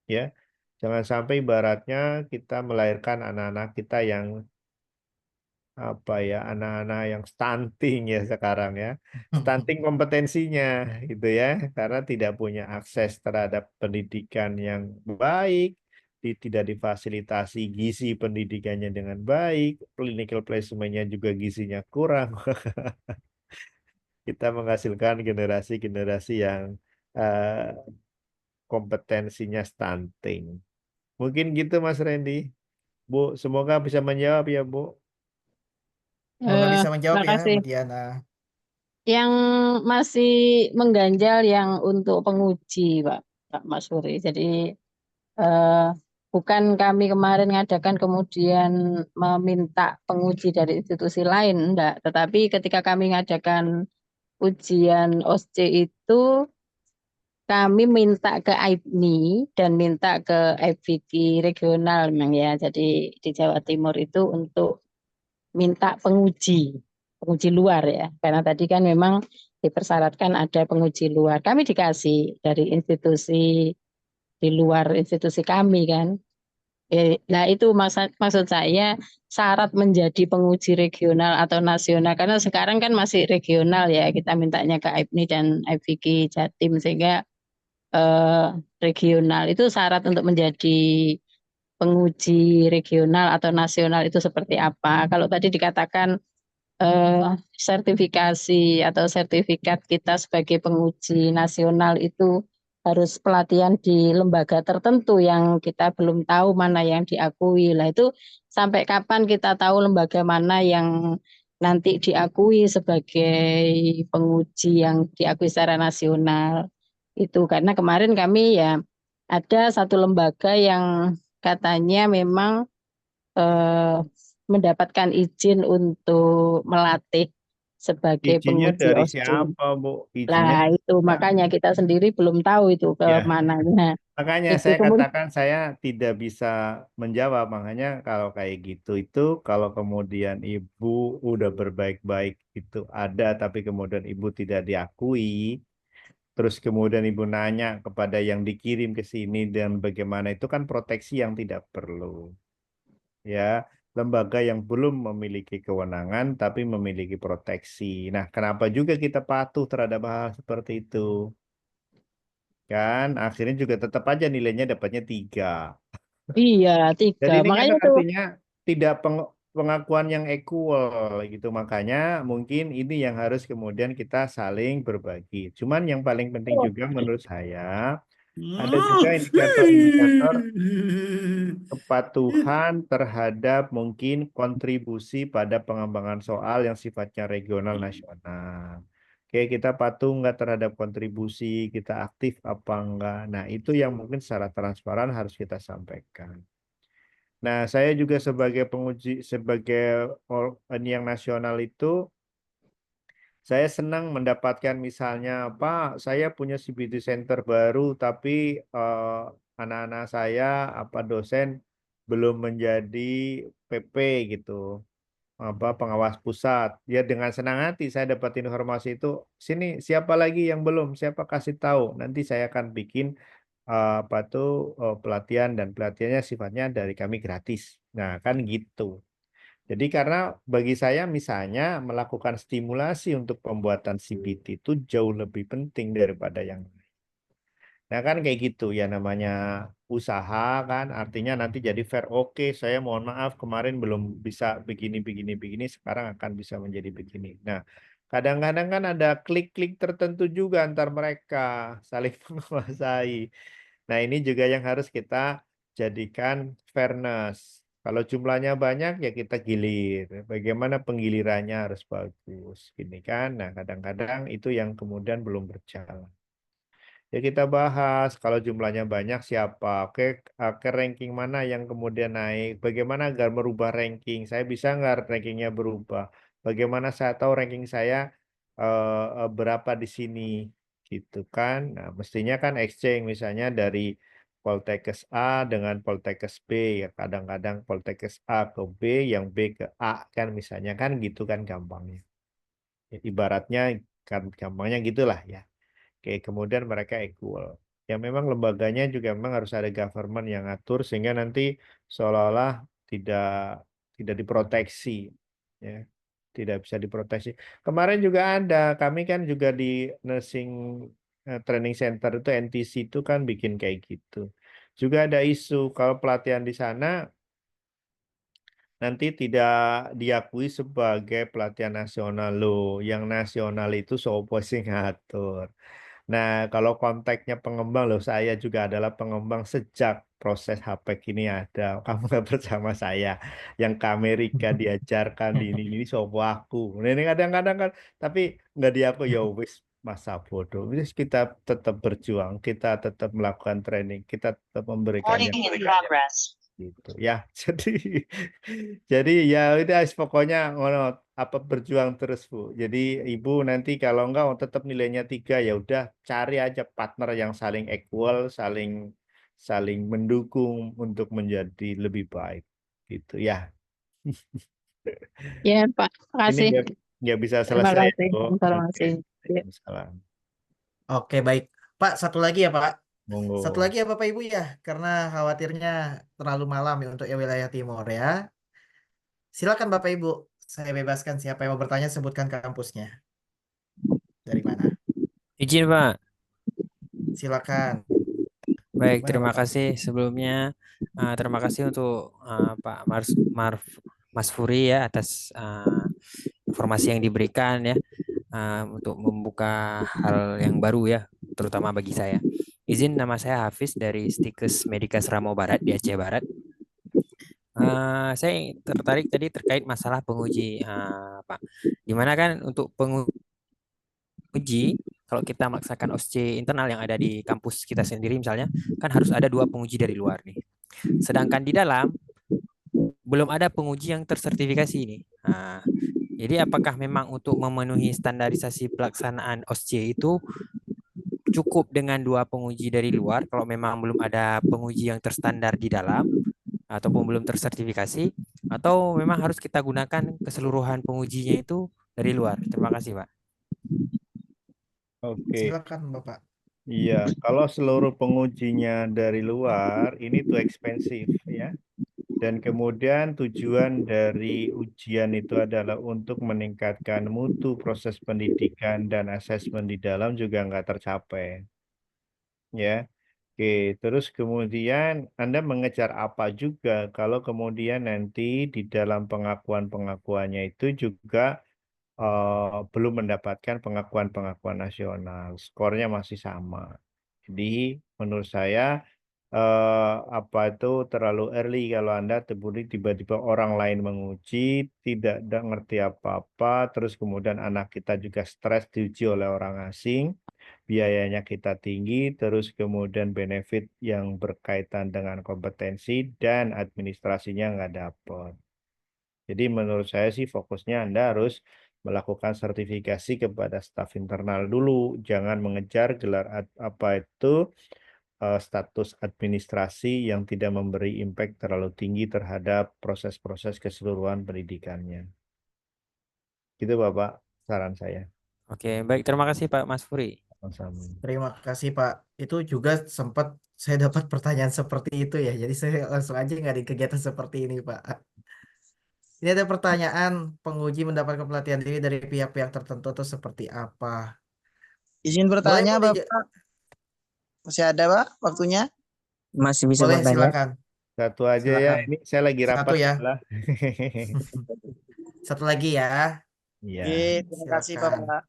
Ya. Jangan sampai ibaratnya kita melahirkan anak-anak kita yang apa ya anak-anak yang stunting ya sekarang ya stunting kompetensinya gitu ya karena tidak punya akses terhadap pendidikan yang baik tidak difasilitasi gizi pendidikannya dengan baik clinical placement-nya juga gizinya kurang kita menghasilkan generasi-generasi yang eh, kompetensinya stunting mungkin gitu Mas Randy Bu semoga bisa menjawab ya Bu. Semoga bisa menjawab Terima ya, kasih. Bu Diana. Yang masih mengganjal yang untuk penguji, Pak Masuri. Jadi bukan kami kemarin ngadakan kemudian meminta penguji dari institusi lain, enggak. Tetapi ketika kami ngadakan ujian OSCE itu kami minta ke AIPNI dan minta ke FVG regional memang ya. Jadi di Jawa Timur itu untuk minta penguji luar ya. Karena tadi kan memang dipersyaratkan ada penguji luar. Kami dikasih dari institusi di luar institusi kami kan. Nah itu maksud saya syarat menjadi penguji regional atau nasional karena sekarang kan masih regional ya kita mintanya ke AIPNI dan FVG Jatim sehingga regional itu syarat untuk menjadi penguji regional atau nasional itu seperti apa. Kalau tadi dikatakan sertifikasi atau sertifikat kita sebagai penguji nasional itu harus pelatihan di lembaga tertentu yang kita belum tahu mana yang diakui. Lah itu sampai kapan kita tahu lembaga mana yang nanti diakui sebagai penguji yang diakui secara nasional. Itu karena kemarin kami ya ada satu lembaga yang katanya memang mendapatkan izin untuk melatih sebagai Izinnya penguji dari OSCE. siapa, Bu? Izinnya Nah, itu makanya kita sendiri belum tahu itu ke ya. mananya. Makanya Itu saya kemudian katakan saya tidak bisa menjawab. Makanya kalau kayak gitu itu kalau kemudian ibu udah berbaik-baik itu ada tapi kemudian ibu tidak diakui, terus kemudian ibu nanya kepada yang dikirim ke sini dan bagaimana itu kan proteksi yang tidak perlu. Ya, lembaga yang belum memiliki kewenangan tapi memiliki proteksi. Nah, kenapa juga kita patuh terhadap hal seperti itu? Kan akhirnya juga tetap aja nilainya dapatnya 3. iya 3. Jadi ini kan Makanya itu artinya tidak pengakuan yang equal gitu. Makanya mungkin ini yang harus kemudian kita saling berbagi. Cuman yang paling penting juga menurut saya ada juga indikator-indikator kepatuhan terhadap mungkin kontribusi pada pengembangan soal yang sifatnya regional nasional. Oke, kita patuh nggak terhadap kontribusi, kita aktif apa enggak. Nah, itu yang mungkin secara transparan harus kita sampaikan. Nah, saya juga sebagai penguji, sebagai yang nasional itu, saya senang mendapatkan misalnya, Pak, saya punya CBT Center baru, tapi anak-anak saya, dosen belum menjadi PP gitu, pengawas pusat. Ya dengan senang hati saya dapat informasi itu, sini siapa lagi yang belum, siapa kasih tahu, nanti saya akan bikin pelatihan dan pelatihannya sifatnya dari kami gratis. Nah, kan gitu. Jadi karena bagi saya misalnya melakukan stimulasi untuk pembuatan CBT itu jauh lebih penting daripada yang lain. Nah kan kayak gitu ya namanya usaha kan artinya nanti jadi fair. Oke, saya mohon maaf kemarin belum bisa begini sekarang akan bisa menjadi begini. Nah, kadang-kadang kan ada klik-klik tertentu juga antar mereka saling menguasai. Nah, ini juga yang harus kita jadikan fairness. Kalau jumlahnya banyak ya kita gilir. Bagaimana penggilirannya harus bagus, gini kan. Nah, kadang-kadang itu yang kemudian belum berjalan. Ya kita bahas kalau jumlahnya banyak siapa, oke ranking mana yang kemudian naik, bagaimana agar merubah ranking, saya bisa nggak rankingnya berubah, bagaimana saya tahu ranking saya berapa di sini, gitu kan. Nah mestinya kan exchange misalnya dari Poltekkes A dengan Poltekkes B, ya kadang-kadang Poltekkes A ke B, yang B ke A kan misalnya kan gitu kan gampangnya. Ya, ibaratnya kan gampangnya gitulah ya. Oke, kemudian mereka equal. Ya memang lembaganya juga memang harus ada government yang ngatur sehingga nanti seolah-olah tidak diproteksi, ya, tidak bisa diproteksi. Kemarin juga ada, kami kan juga di nursing training center itu NTC itu kan bikin kayak gitu. Juga ada isu kalau pelatihan di sana nanti tidak diakui sebagai pelatihan nasional loh. Yang nasional itu sopo sing ngatur. Nah, kalau konteksnya pengembang loh, saya juga adalah pengembang sejak proses HPEC ini ada. Kamu nggak bersama saya, yang ke Amerika diajarkan di ini sopo aku. Nah, ini kadang-kadang kan, tapi nggak diaku ya wis masa bodoh. Wis kita tetap berjuang, kita tetap melakukan training, kita tetap memberikan yang gitu ya. Jadi ya udah pokoknya ngono apa berjuang terus Bu. Jadi Ibu nanti kalau enggak tetap nilainya 3 ya udah cari aja partner yang saling equal, saling saling mendukung untuk menjadi lebih baik gitu ya. ya Pak, Ini makasih. nggak bisa Terima selesai kasih Bu. informasi. Oke. Ya. Waalaikumsalam. Oke, baik. Pak, satu lagi ya, Pak. Monggo. Satu lagi ya, Bapak Ibu ya, karena khawatirnya terlalu malam ya untuk yang wilayah timur ya. Silakan Bapak Ibu, saya bebaskan siapa yang mau bertanya sebutkan kampusnya. Dari mana? Izin Pak. Silakan. Baik, Mana terima Bapak? kasih sebelumnya. Terima kasih untuk Pak Mas Furi ya atas informasi yang diberikan ya untuk membuka hal yang baru ya, terutama bagi saya. Izin, nama saya Hafiz dari Stikes Medikas Ramo Barat di Aceh Barat. Saya tertarik tadi terkait masalah penguji, Pak. Dimana kan untuk penguji, kalau kita memaksakan OSCE internal yang ada di kampus kita sendiri misalnya, kan harus ada 2 penguji dari luar nih. Sedangkan di dalam belum ada penguji yang tersertifikasi ini. Jadi apakah memang untuk memenuhi standarisasi pelaksanaan OSCE itu cukup dengan 2 penguji dari luar kalau memang belum ada penguji yang terstandar di dalam ataupun belum tersertifikasi, atau memang harus kita gunakan keseluruhan pengujinya itu dari luar? Terima kasih, Pak. Oke. Silakan Bapak. Iya, kalau seluruh pengujinya dari luar, ini too expensive ya. Dan kemudian tujuan dari ujian itu adalah untuk meningkatkan mutu proses pendidikan dan asesmen di dalam juga nggak tercapai. Ya, oke. Terus kemudian Anda mengejar apa juga kalau kemudian nanti di dalam pengakuan-pengakuannya itu juga belum mendapatkan pengakuan-pengakuan nasional, skornya masih sama. Jadi menurut saya apa itu terlalu early kalau Anda tiba-tiba orang lain menguji, tidak ngerti apa-apa, terus kemudian anak kita juga stres diuji oleh orang asing, biayanya kita tinggi, terus kemudian benefit yang berkaitan dengan kompetensi dan administrasinya nggak dapat. Jadi menurut saya sih fokusnya Anda harus melakukan sertifikasi kepada staf internal dulu, jangan mengejar gelar apa itu status administrasi yang tidak memberi impact terlalu tinggi terhadap proses-proses keseluruhan pendidikannya. Gitu Bapak, saran saya. Oke, baik. Terima kasih Pak Mas Furi. Sama-sama. Terima kasih Pak. Itu juga sempat saya dapat pertanyaan seperti itu ya. Jadi saya langsung aja ngadain kegiatan seperti ini Pak. Ini ada pertanyaan, penguji mendapatkan pelatihan diri dari pihak-pihak tertentu atau seperti apa? Izin Boleh bertanya, Bu, Bapak. Masih ada, Pak, waktunya? Masih bisa boleh bertanya. silakan. Satu aja ya, Silakan. ini saya lagi Satu rapat ya. sebelah. Satu lagi ya. Iya. Oke, terima kasih, Silakan. Bapak.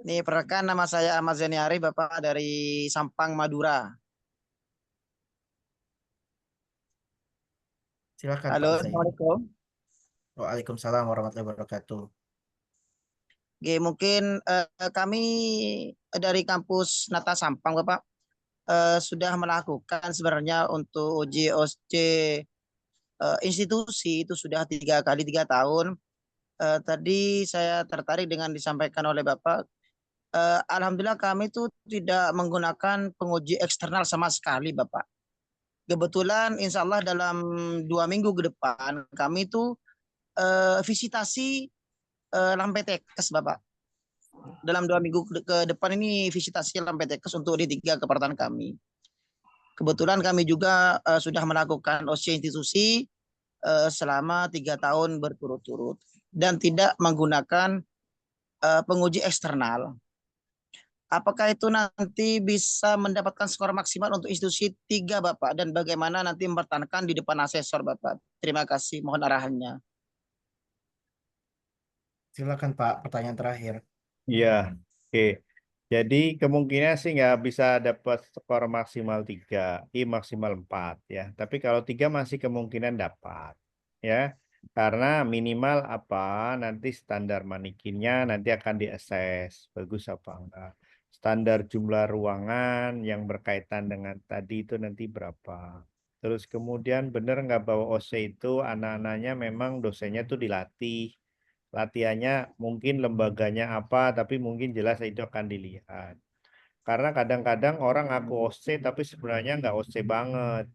Ini perrekan, nama saya Ahmad Zeniari, Bapak dari Sampang, Madura. Silakan Halo, Pak Zain. Assalamualaikum. Waalaikumsalam warahmatullahi wabarakatuh. Oke, mungkin kami dari kampus Nata Sampang, Bapak, sudah melakukan sebenarnya untuk uji OSCE institusi itu sudah 3 kali 3 tahun. Tadi saya tertarik dengan disampaikan oleh Bapak. Alhamdulillah kami itu tidak menggunakan penguji eksternal sama sekali, Bapak. Kebetulan insya Allah dalam 2 minggu ke depan kami itu visitasi Lampetekes, Bapak. Dalam 2 minggu ke depan ini visitasi Lampetekes untuk di 3 kepartatan kami. Kebetulan kami juga sudah melakukan OSCE institusi selama 3 tahun berturut-turut dan tidak menggunakan penguji eksternal. Apakah itu nanti bisa mendapatkan skor maksimal untuk institusi 3, Bapak? Dan bagaimana nanti mempertahankan di depan asesor, Bapak? Terima kasih, mohon arahannya. Silakan Pak, pertanyaan terakhir. Iya, oke. Jadi kemungkinan sih nggak bisa dapat skor maksimal 3, I maksimal 4 ya. Tapi kalau 3 masih kemungkinan dapat ya. Karena minimal apa nanti standar manikinnya nanti akan diakses bagus apa enggak. Standar jumlah ruangan yang berkaitan dengan tadi itu nanti berapa. Terus kemudian benar nggak bahwa OC itu anak-anaknya memang dosennya tuh dilatih. Latihannya mungkin lembaganya apa, tapi mungkin jelas itu akan dilihat. Karena kadang-kadang orang ngaku OC tapi sebenarnya nggak OC banget.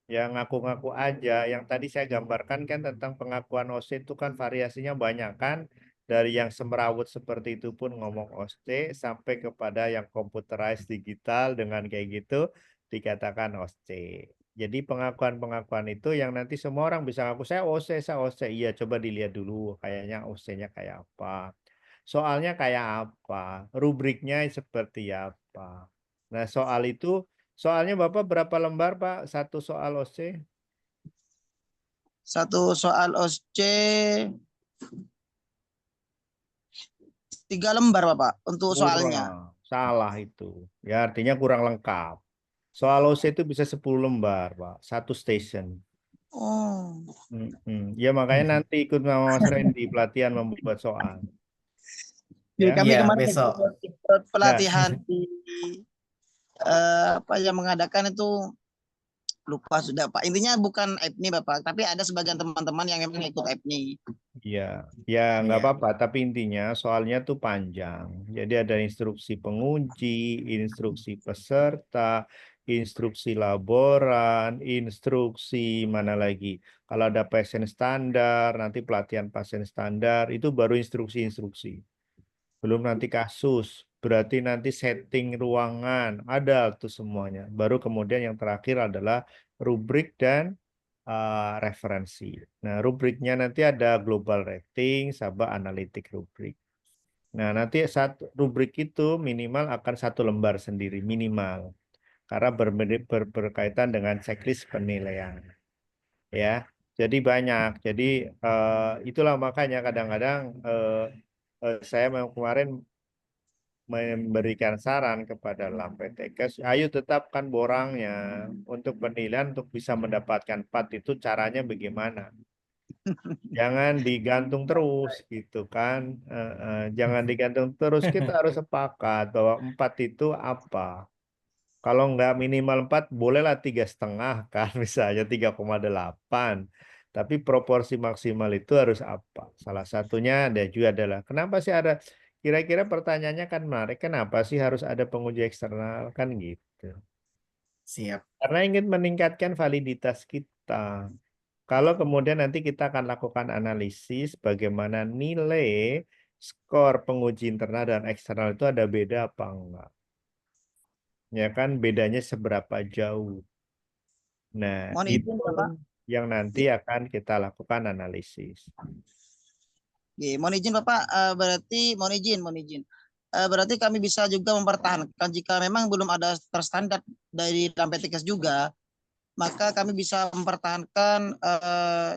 Yang ngaku-ngaku aja, yang tadi saya gambarkan kan tentang pengakuan OC itu kan variasinya banyak kan. Dari yang semrawut seperti itu pun ngomong OC sampai kepada yang computerized digital dengan kayak gitu dikatakan OC. Jadi pengakuan-pengakuan itu yang nanti semua orang bisa ngaku saya OC. Iya, coba dilihat dulu kayaknya OC-nya kayak apa. Soalnya kayak apa, rubriknya seperti apa. Nah, soalnya Bapak berapa lembar, Pak? Satu soal OC? Satu soal OSCE 3 lembar, Bapak, untuk soalnya. Salah itu. Ya artinya kurang lengkap. Soal OC itu bisa 10 lembar, Pak. Satu station. Oh, Ya makanya nanti ikut sama Mas Randy pelatihan membuat soal. jadi Ya. kami Iya, kemarin besok. ikut pelatihan di apa yang mengadakan itu lupa sudah Pak. Intinya bukan APNI Bapak, tapi ada sebagian teman-teman yang memang ikut APNI. Iya, ya nggak Iya. apa-apa. Tapi intinya soalnya tuh panjang. Jadi ada instruksi penguji, instruksi peserta, instruksi laboran, instruksi mana lagi. Kalau ada pasien standar, nanti pelatihan pasien standar, itu baru instruksi-instruksi. Belum nanti kasus, berarti nanti setting ruangan, ada tuh semuanya. Baru kemudian yang terakhir adalah rubrik dan referensi. Nah, rubriknya nanti ada global rating sama analitik rubrik. Nah, nanti satu rubrik itu minimal akan 1 lembar sendiri, minimal. Karena berkaitan dengan checklist penilaian. Ya, jadi banyak. Jadi itulah makanya kadang-kadang saya memang kemarin memberikan saran kepada LAMPTKes, ayo tetapkan borangnya untuk penilaian untuk bisa mendapatkan 4 itu caranya bagaimana. Jangan digantung terus gitu kan. Jangan digantung terus, kita harus sepakat bahwa 4 itu apa. Kalau nggak minimal 4, bolehlah 3,5 kan, misalnya 3,8. Tapi proporsi maksimal itu harus apa? Salah satunya ada juga adalah, kenapa sih ada, kira-kira pertanyaannya kan menarik, kenapa sih harus ada penguji eksternal? Kan gitu. Siap. Karena ingin meningkatkan validitas kita. Kalau kemudian nanti kita akan lakukan analisis bagaimana nilai skor penguji internal dan eksternal itu ada beda apa enggak. Ya kan bedanya seberapa jauh. Nah, Mohon itu izin Bapak. yang nanti akan kita lakukan analisis. Oke, mohon izin Bapak, berarti mohon izin. Berarti kami bisa juga mempertahankan jika memang belum ada terstandar dari LAMPTKes juga, maka kami bisa mempertahankan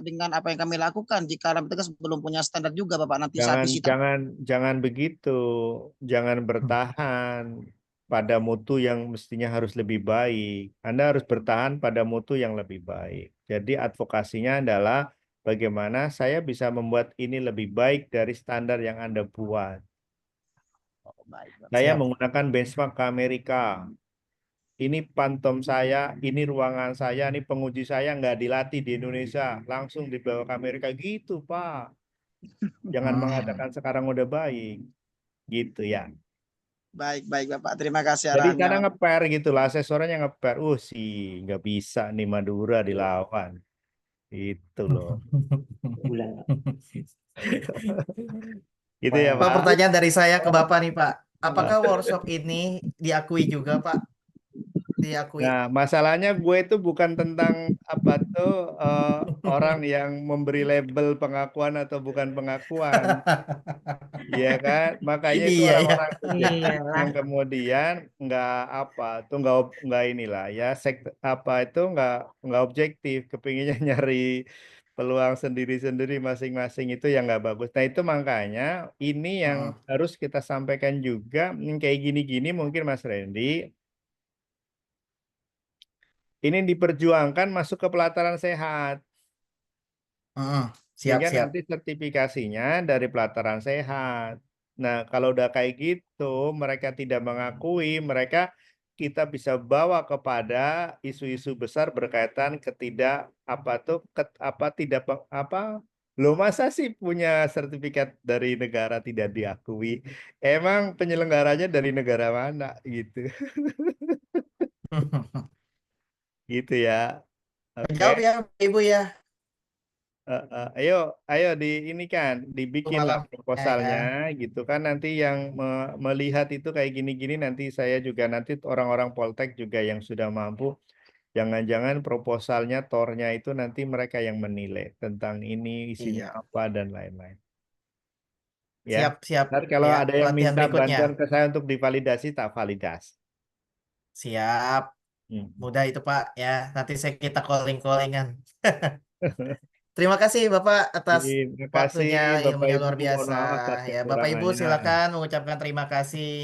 dengan apa yang kami lakukan jika LAMPTKes belum punya standar juga Bapak nanti saat disita. Jangan begitu. Jangan bertahan pada mutu yang mestinya harus lebih baik. Anda harus bertahan pada mutu yang lebih baik. Jadi advokasinya adalah bagaimana saya bisa membuat ini lebih baik dari standar yang Anda buat. Saya Siap. menggunakan benchmark ke Amerika. Ini pantom saya, ini ruangan saya, ini penguji saya nggak dilatih di Indonesia, langsung dibawa ke Amerika gitu, Pak. Jangan mengatakan sekarang udah baik, gitu ya. Baik Bapak, terima kasih Jadi arahannya. karena ngeper gitu lah, asesornya ngeper, sih nggak bisa nih Madura dilawan, itu loh. Gitu ya Pak, Pak. pertanyaan dari saya ke Bapak nih, Pak. Apakah workshop ini diakui juga, Pak? Diakui. Nah, masalahnya gue itu bukan tentang apa tuh orang yang memberi label pengakuan atau bukan pengakuan. Iya kan, makanya itu Iya, ya. orang-orang Iyalah. yang kemudian nggak apa tuh nggak inilah ya apa itu nggak objektif, kepinginnya nyari peluang sendiri-sendiri masing-masing itu yang nggak bagus. Nah itu makanya ini yang harus kita sampaikan juga kayak gini-gini mungkin Mas Randy. Ini diperjuangkan masuk ke pelataran sehat. Sehingga Siap. nanti sertifikasinya dari pelataran sehat. Nah, kalau udah kayak gitu, mereka tidak mengakui, kita bisa bawa kepada isu-isu besar berkaitan lo masa sih punya sertifikat dari negara tidak diakui? Emang penyelenggaranya dari negara mana gitu? Gitu ya. Oke. Jawab ya, Ibu ya. Ayo ini kan dibikinlah proposalnya gitu kan nanti yang melihat itu kayak gini-gini nanti saya juga nanti orang-orang Poltek juga yang sudah mampu jangan-jangan proposalnya tornya itu nanti mereka yang menilai tentang ini isinya apa dan lain-lain. Ya. Siap. Ntar kalau Ya, ada yang pelatihan minta berikutnya. bantuan ke saya untuk divalidasi tak validasi. Siap. Mudah itu Pak ya. Nanti kita calling-callingan. Terima kasih Bapak atas Terima kasih waktunya, Bapak ilmunya Ibu, luar mohon biasa. maaf atas Ya, Bapak Ibu kekurangannya. silakan mengucapkan terima kasih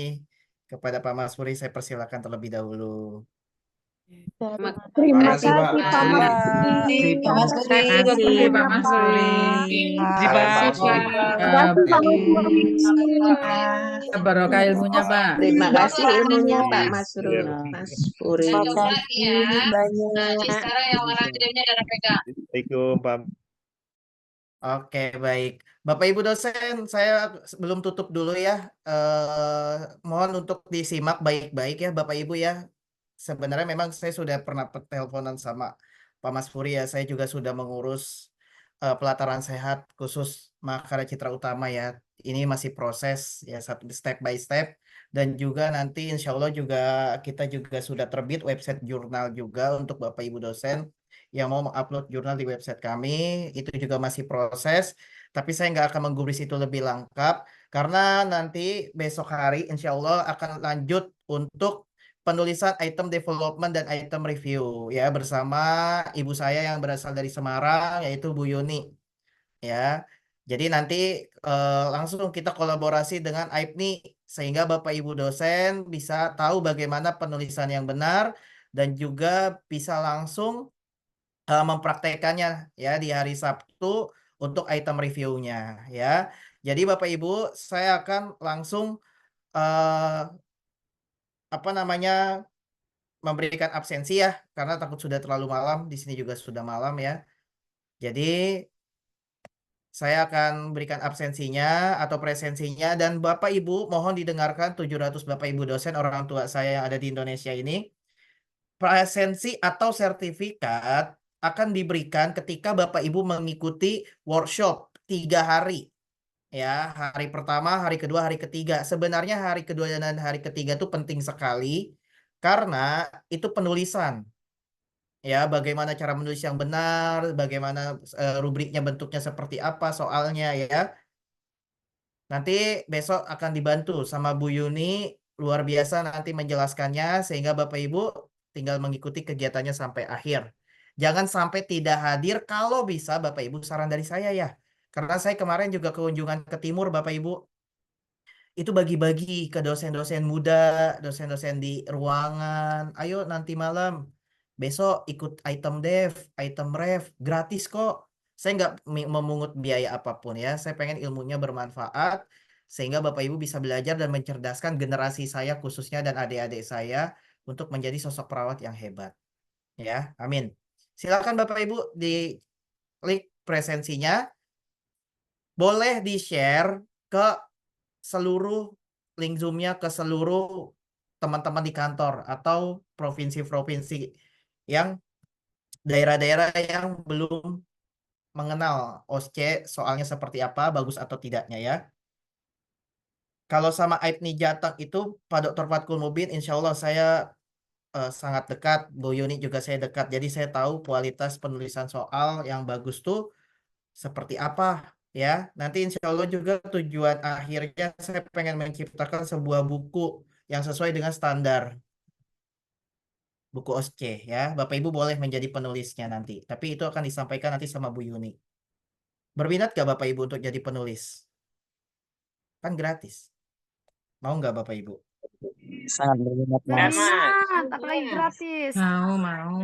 Kepada Pak Masfuri saya persilakan terlebih dahulu. Terima Terima kasih, kasih Pak. Pak Masuri. Pak Masuri. Terima kasih, Waktunya, Pak Masuri. Pak. Terima kasih, Pak. Terima kasih Pak Masuri. Barokah ilmunya, Pak. Terima kasih ilmunya Pak Iya. Masrur, Mas Puri. Terima kasih banyak. Assalamualaikum Pak. Oke, baik. Bapak Ibu dosen, saya sebelum tutup dulu ya. Mohon untuk disimak baik-baik ya Bapak Ibu ya. Sebenarnya memang saya sudah pernah teleponan sama Pak Mas Puri ya. Saya juga sudah mengurus pelataran sehat khusus Mahakarya Citra Utama ya. Ini masih proses ya, step by step. Dan juga nanti insya Allah juga kita juga sudah terbit website jurnal juga untuk Bapak Ibu dosen yang mau mengupload jurnal di website kami. Itu juga masih proses. Tapi saya nggak akan menggubris itu lebih lengkap. Karena nanti besok hari insya Allah akan lanjut untuk penulisan item development dan item review ya bersama ibu saya yang berasal dari Semarang yaitu Bu Yuni ya. Jadi nanti langsung kita kolaborasi dengan AIPNI sehingga Bapak Ibu dosen bisa tahu bagaimana penulisan yang benar dan juga bisa langsung mempraktekannya ya di hari Sabtu untuk item reviewnya ya. Jadi Bapak Ibu saya akan langsung memberikan absensi ya karena takut sudah terlalu malam, di sini juga sudah malam ya. Jadi saya akan berikan absensinya atau presensinya dan Bapak Ibu mohon didengarkan 700 Bapak Ibu dosen orang tua saya yang ada di Indonesia ini. Presensi atau sertifikat akan diberikan ketika Bapak Ibu mengikuti workshop 3 hari. Ya, hari pertama, hari kedua, hari ketiga. Sebenarnya hari kedua dan hari ketiga itu penting sekali karena itu penulisan. Ya, bagaimana cara menulis yang benar, bagaimana rubriknya bentuknya seperti apa soalnya ya. Nanti besok akan dibantu sama Bu Yuni, luar biasa nanti menjelaskannya sehingga Bapak Ibu tinggal mengikuti kegiatannya sampai akhir. Jangan sampai tidak hadir kalau bisa Bapak Ibu saran dari saya ya. Karena saya kemarin juga kunjungan ke Timur Bapak Ibu. Itu bagi-bagi ke dosen-dosen muda, dosen-dosen di ruangan. Ayo nanti malam, besok ikut item dev, item rev, gratis kok. Saya nggak memungut biaya apapun ya. Saya pengen ilmunya bermanfaat, sehingga Bapak Ibu bisa belajar dan mencerdaskan generasi saya khususnya dan adik-adik saya untuk menjadi sosok perawat yang hebat. Ya, amin. Silakan Bapak Ibu di klik presensinya. Boleh di-share ke seluruh link Zoom-nya ke seluruh teman-teman di kantor atau provinsi-provinsi yang daerah-daerah yang belum mengenal OSCE soalnya seperti apa, bagus atau tidaknya ya. Kalau sama AIPNI Jateng itu Pak Dr. Fatkul Mubin, insya Allah saya sangat dekat, Bu Yuni juga saya dekat, jadi saya tahu kualitas penulisan soal yang bagus tuh seperti apa ya. Nanti insya Allah juga tujuan akhirnya saya pengen menciptakan sebuah buku yang sesuai dengan standar buku OSCE ya. Bapak Ibu boleh menjadi penulisnya nanti. Tapi itu akan disampaikan nanti sama Bu Yuni. Berminat gak Bapak Ibu untuk jadi penulis? Kan gratis. Mau nggak Bapak Ibu? Sangat berminat, Mas. Apalagi gratis. Mau. Mau.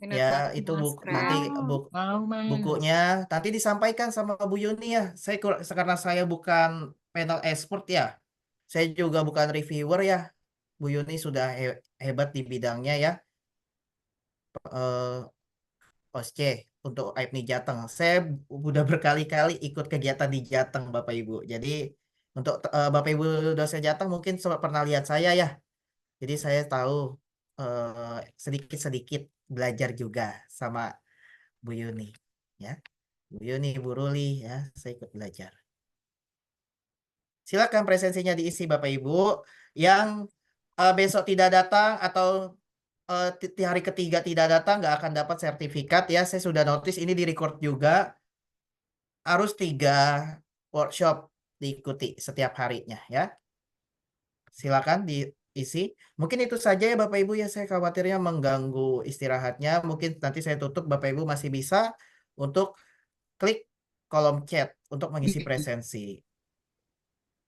Ya, itu nanti bukunya nanti disampaikan sama Bu Yuni ya. Karena saya bukan panel expert ya. Saya juga bukan reviewer ya. Bu Yuni sudah hebat di bidangnya ya. OSCE untuk AIPNI Jateng. Saya udah berkali-kali ikut kegiatan di Jateng Bapak Ibu. Jadi untuk Bapak Ibu dosen Jateng mungkin pernah lihat saya ya. Jadi saya tahu sedikit-sedikit belajar juga sama Bu Yuni ya. Bu Yuni, Bu Ruli ya, saya ikut belajar. Silakan presensinya diisi Bapak Ibu. Yang besok tidak datang atau di hari ketiga tidak datang nggak akan dapat sertifikat ya. Saya sudah notice ini di record juga. Harus 3 workshop diikuti setiap harinya ya. Silakan diisi. Mungkin itu saja ya Bapak Ibu ya. Saya khawatirnya mengganggu istirahatnya. Mungkin nanti saya tutup Bapak Ibu masih bisa untuk klik kolom chat untuk mengisi presensi.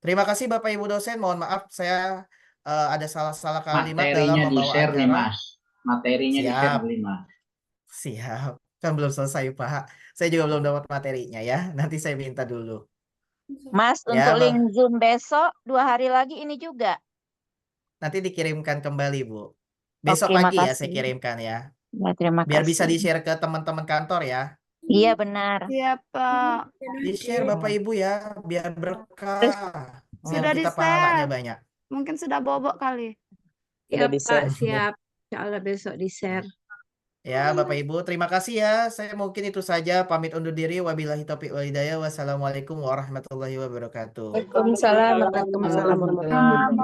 Terima kasih Bapak Ibu dosen. Mohon maaf saya ada salah-salah kalimat dalam Materinya membawa di-share nih, acara. Mas. Materinya di-share Siap, dulu, Mas. siap. Kan belum selesai Pak. Saya juga belum dapat materinya ya. Nanti saya minta dulu. Mas, Ya, untuk link Zoom besok 2 hari lagi ini juga. nanti dikirimkan kembali Bu. Besok Oke, pagi ya makasih. saya kirimkan ya. Ya, terima Biar bisa kasih. di-share ke teman-teman kantor ya. Iya, benar. Iya, Pak. Di-share Bapak Ibu ya, biar berkah. Biar Sudah kita pahalanya di-share. banyak. Mungkin sudah bobok kali. Sudah Ya, di-share. Pak, siap. Insya Allah besok di-share. Ya, Bapak Ibu, terima kasih ya. Saya mungkin itu saja. Pamit undur diri. Wabillahi taufiq wal hidayah. Wassalamualaikum warahmatullahi wabarakatuh. Waalaikumsalam warahmatullahi wabarakatuh.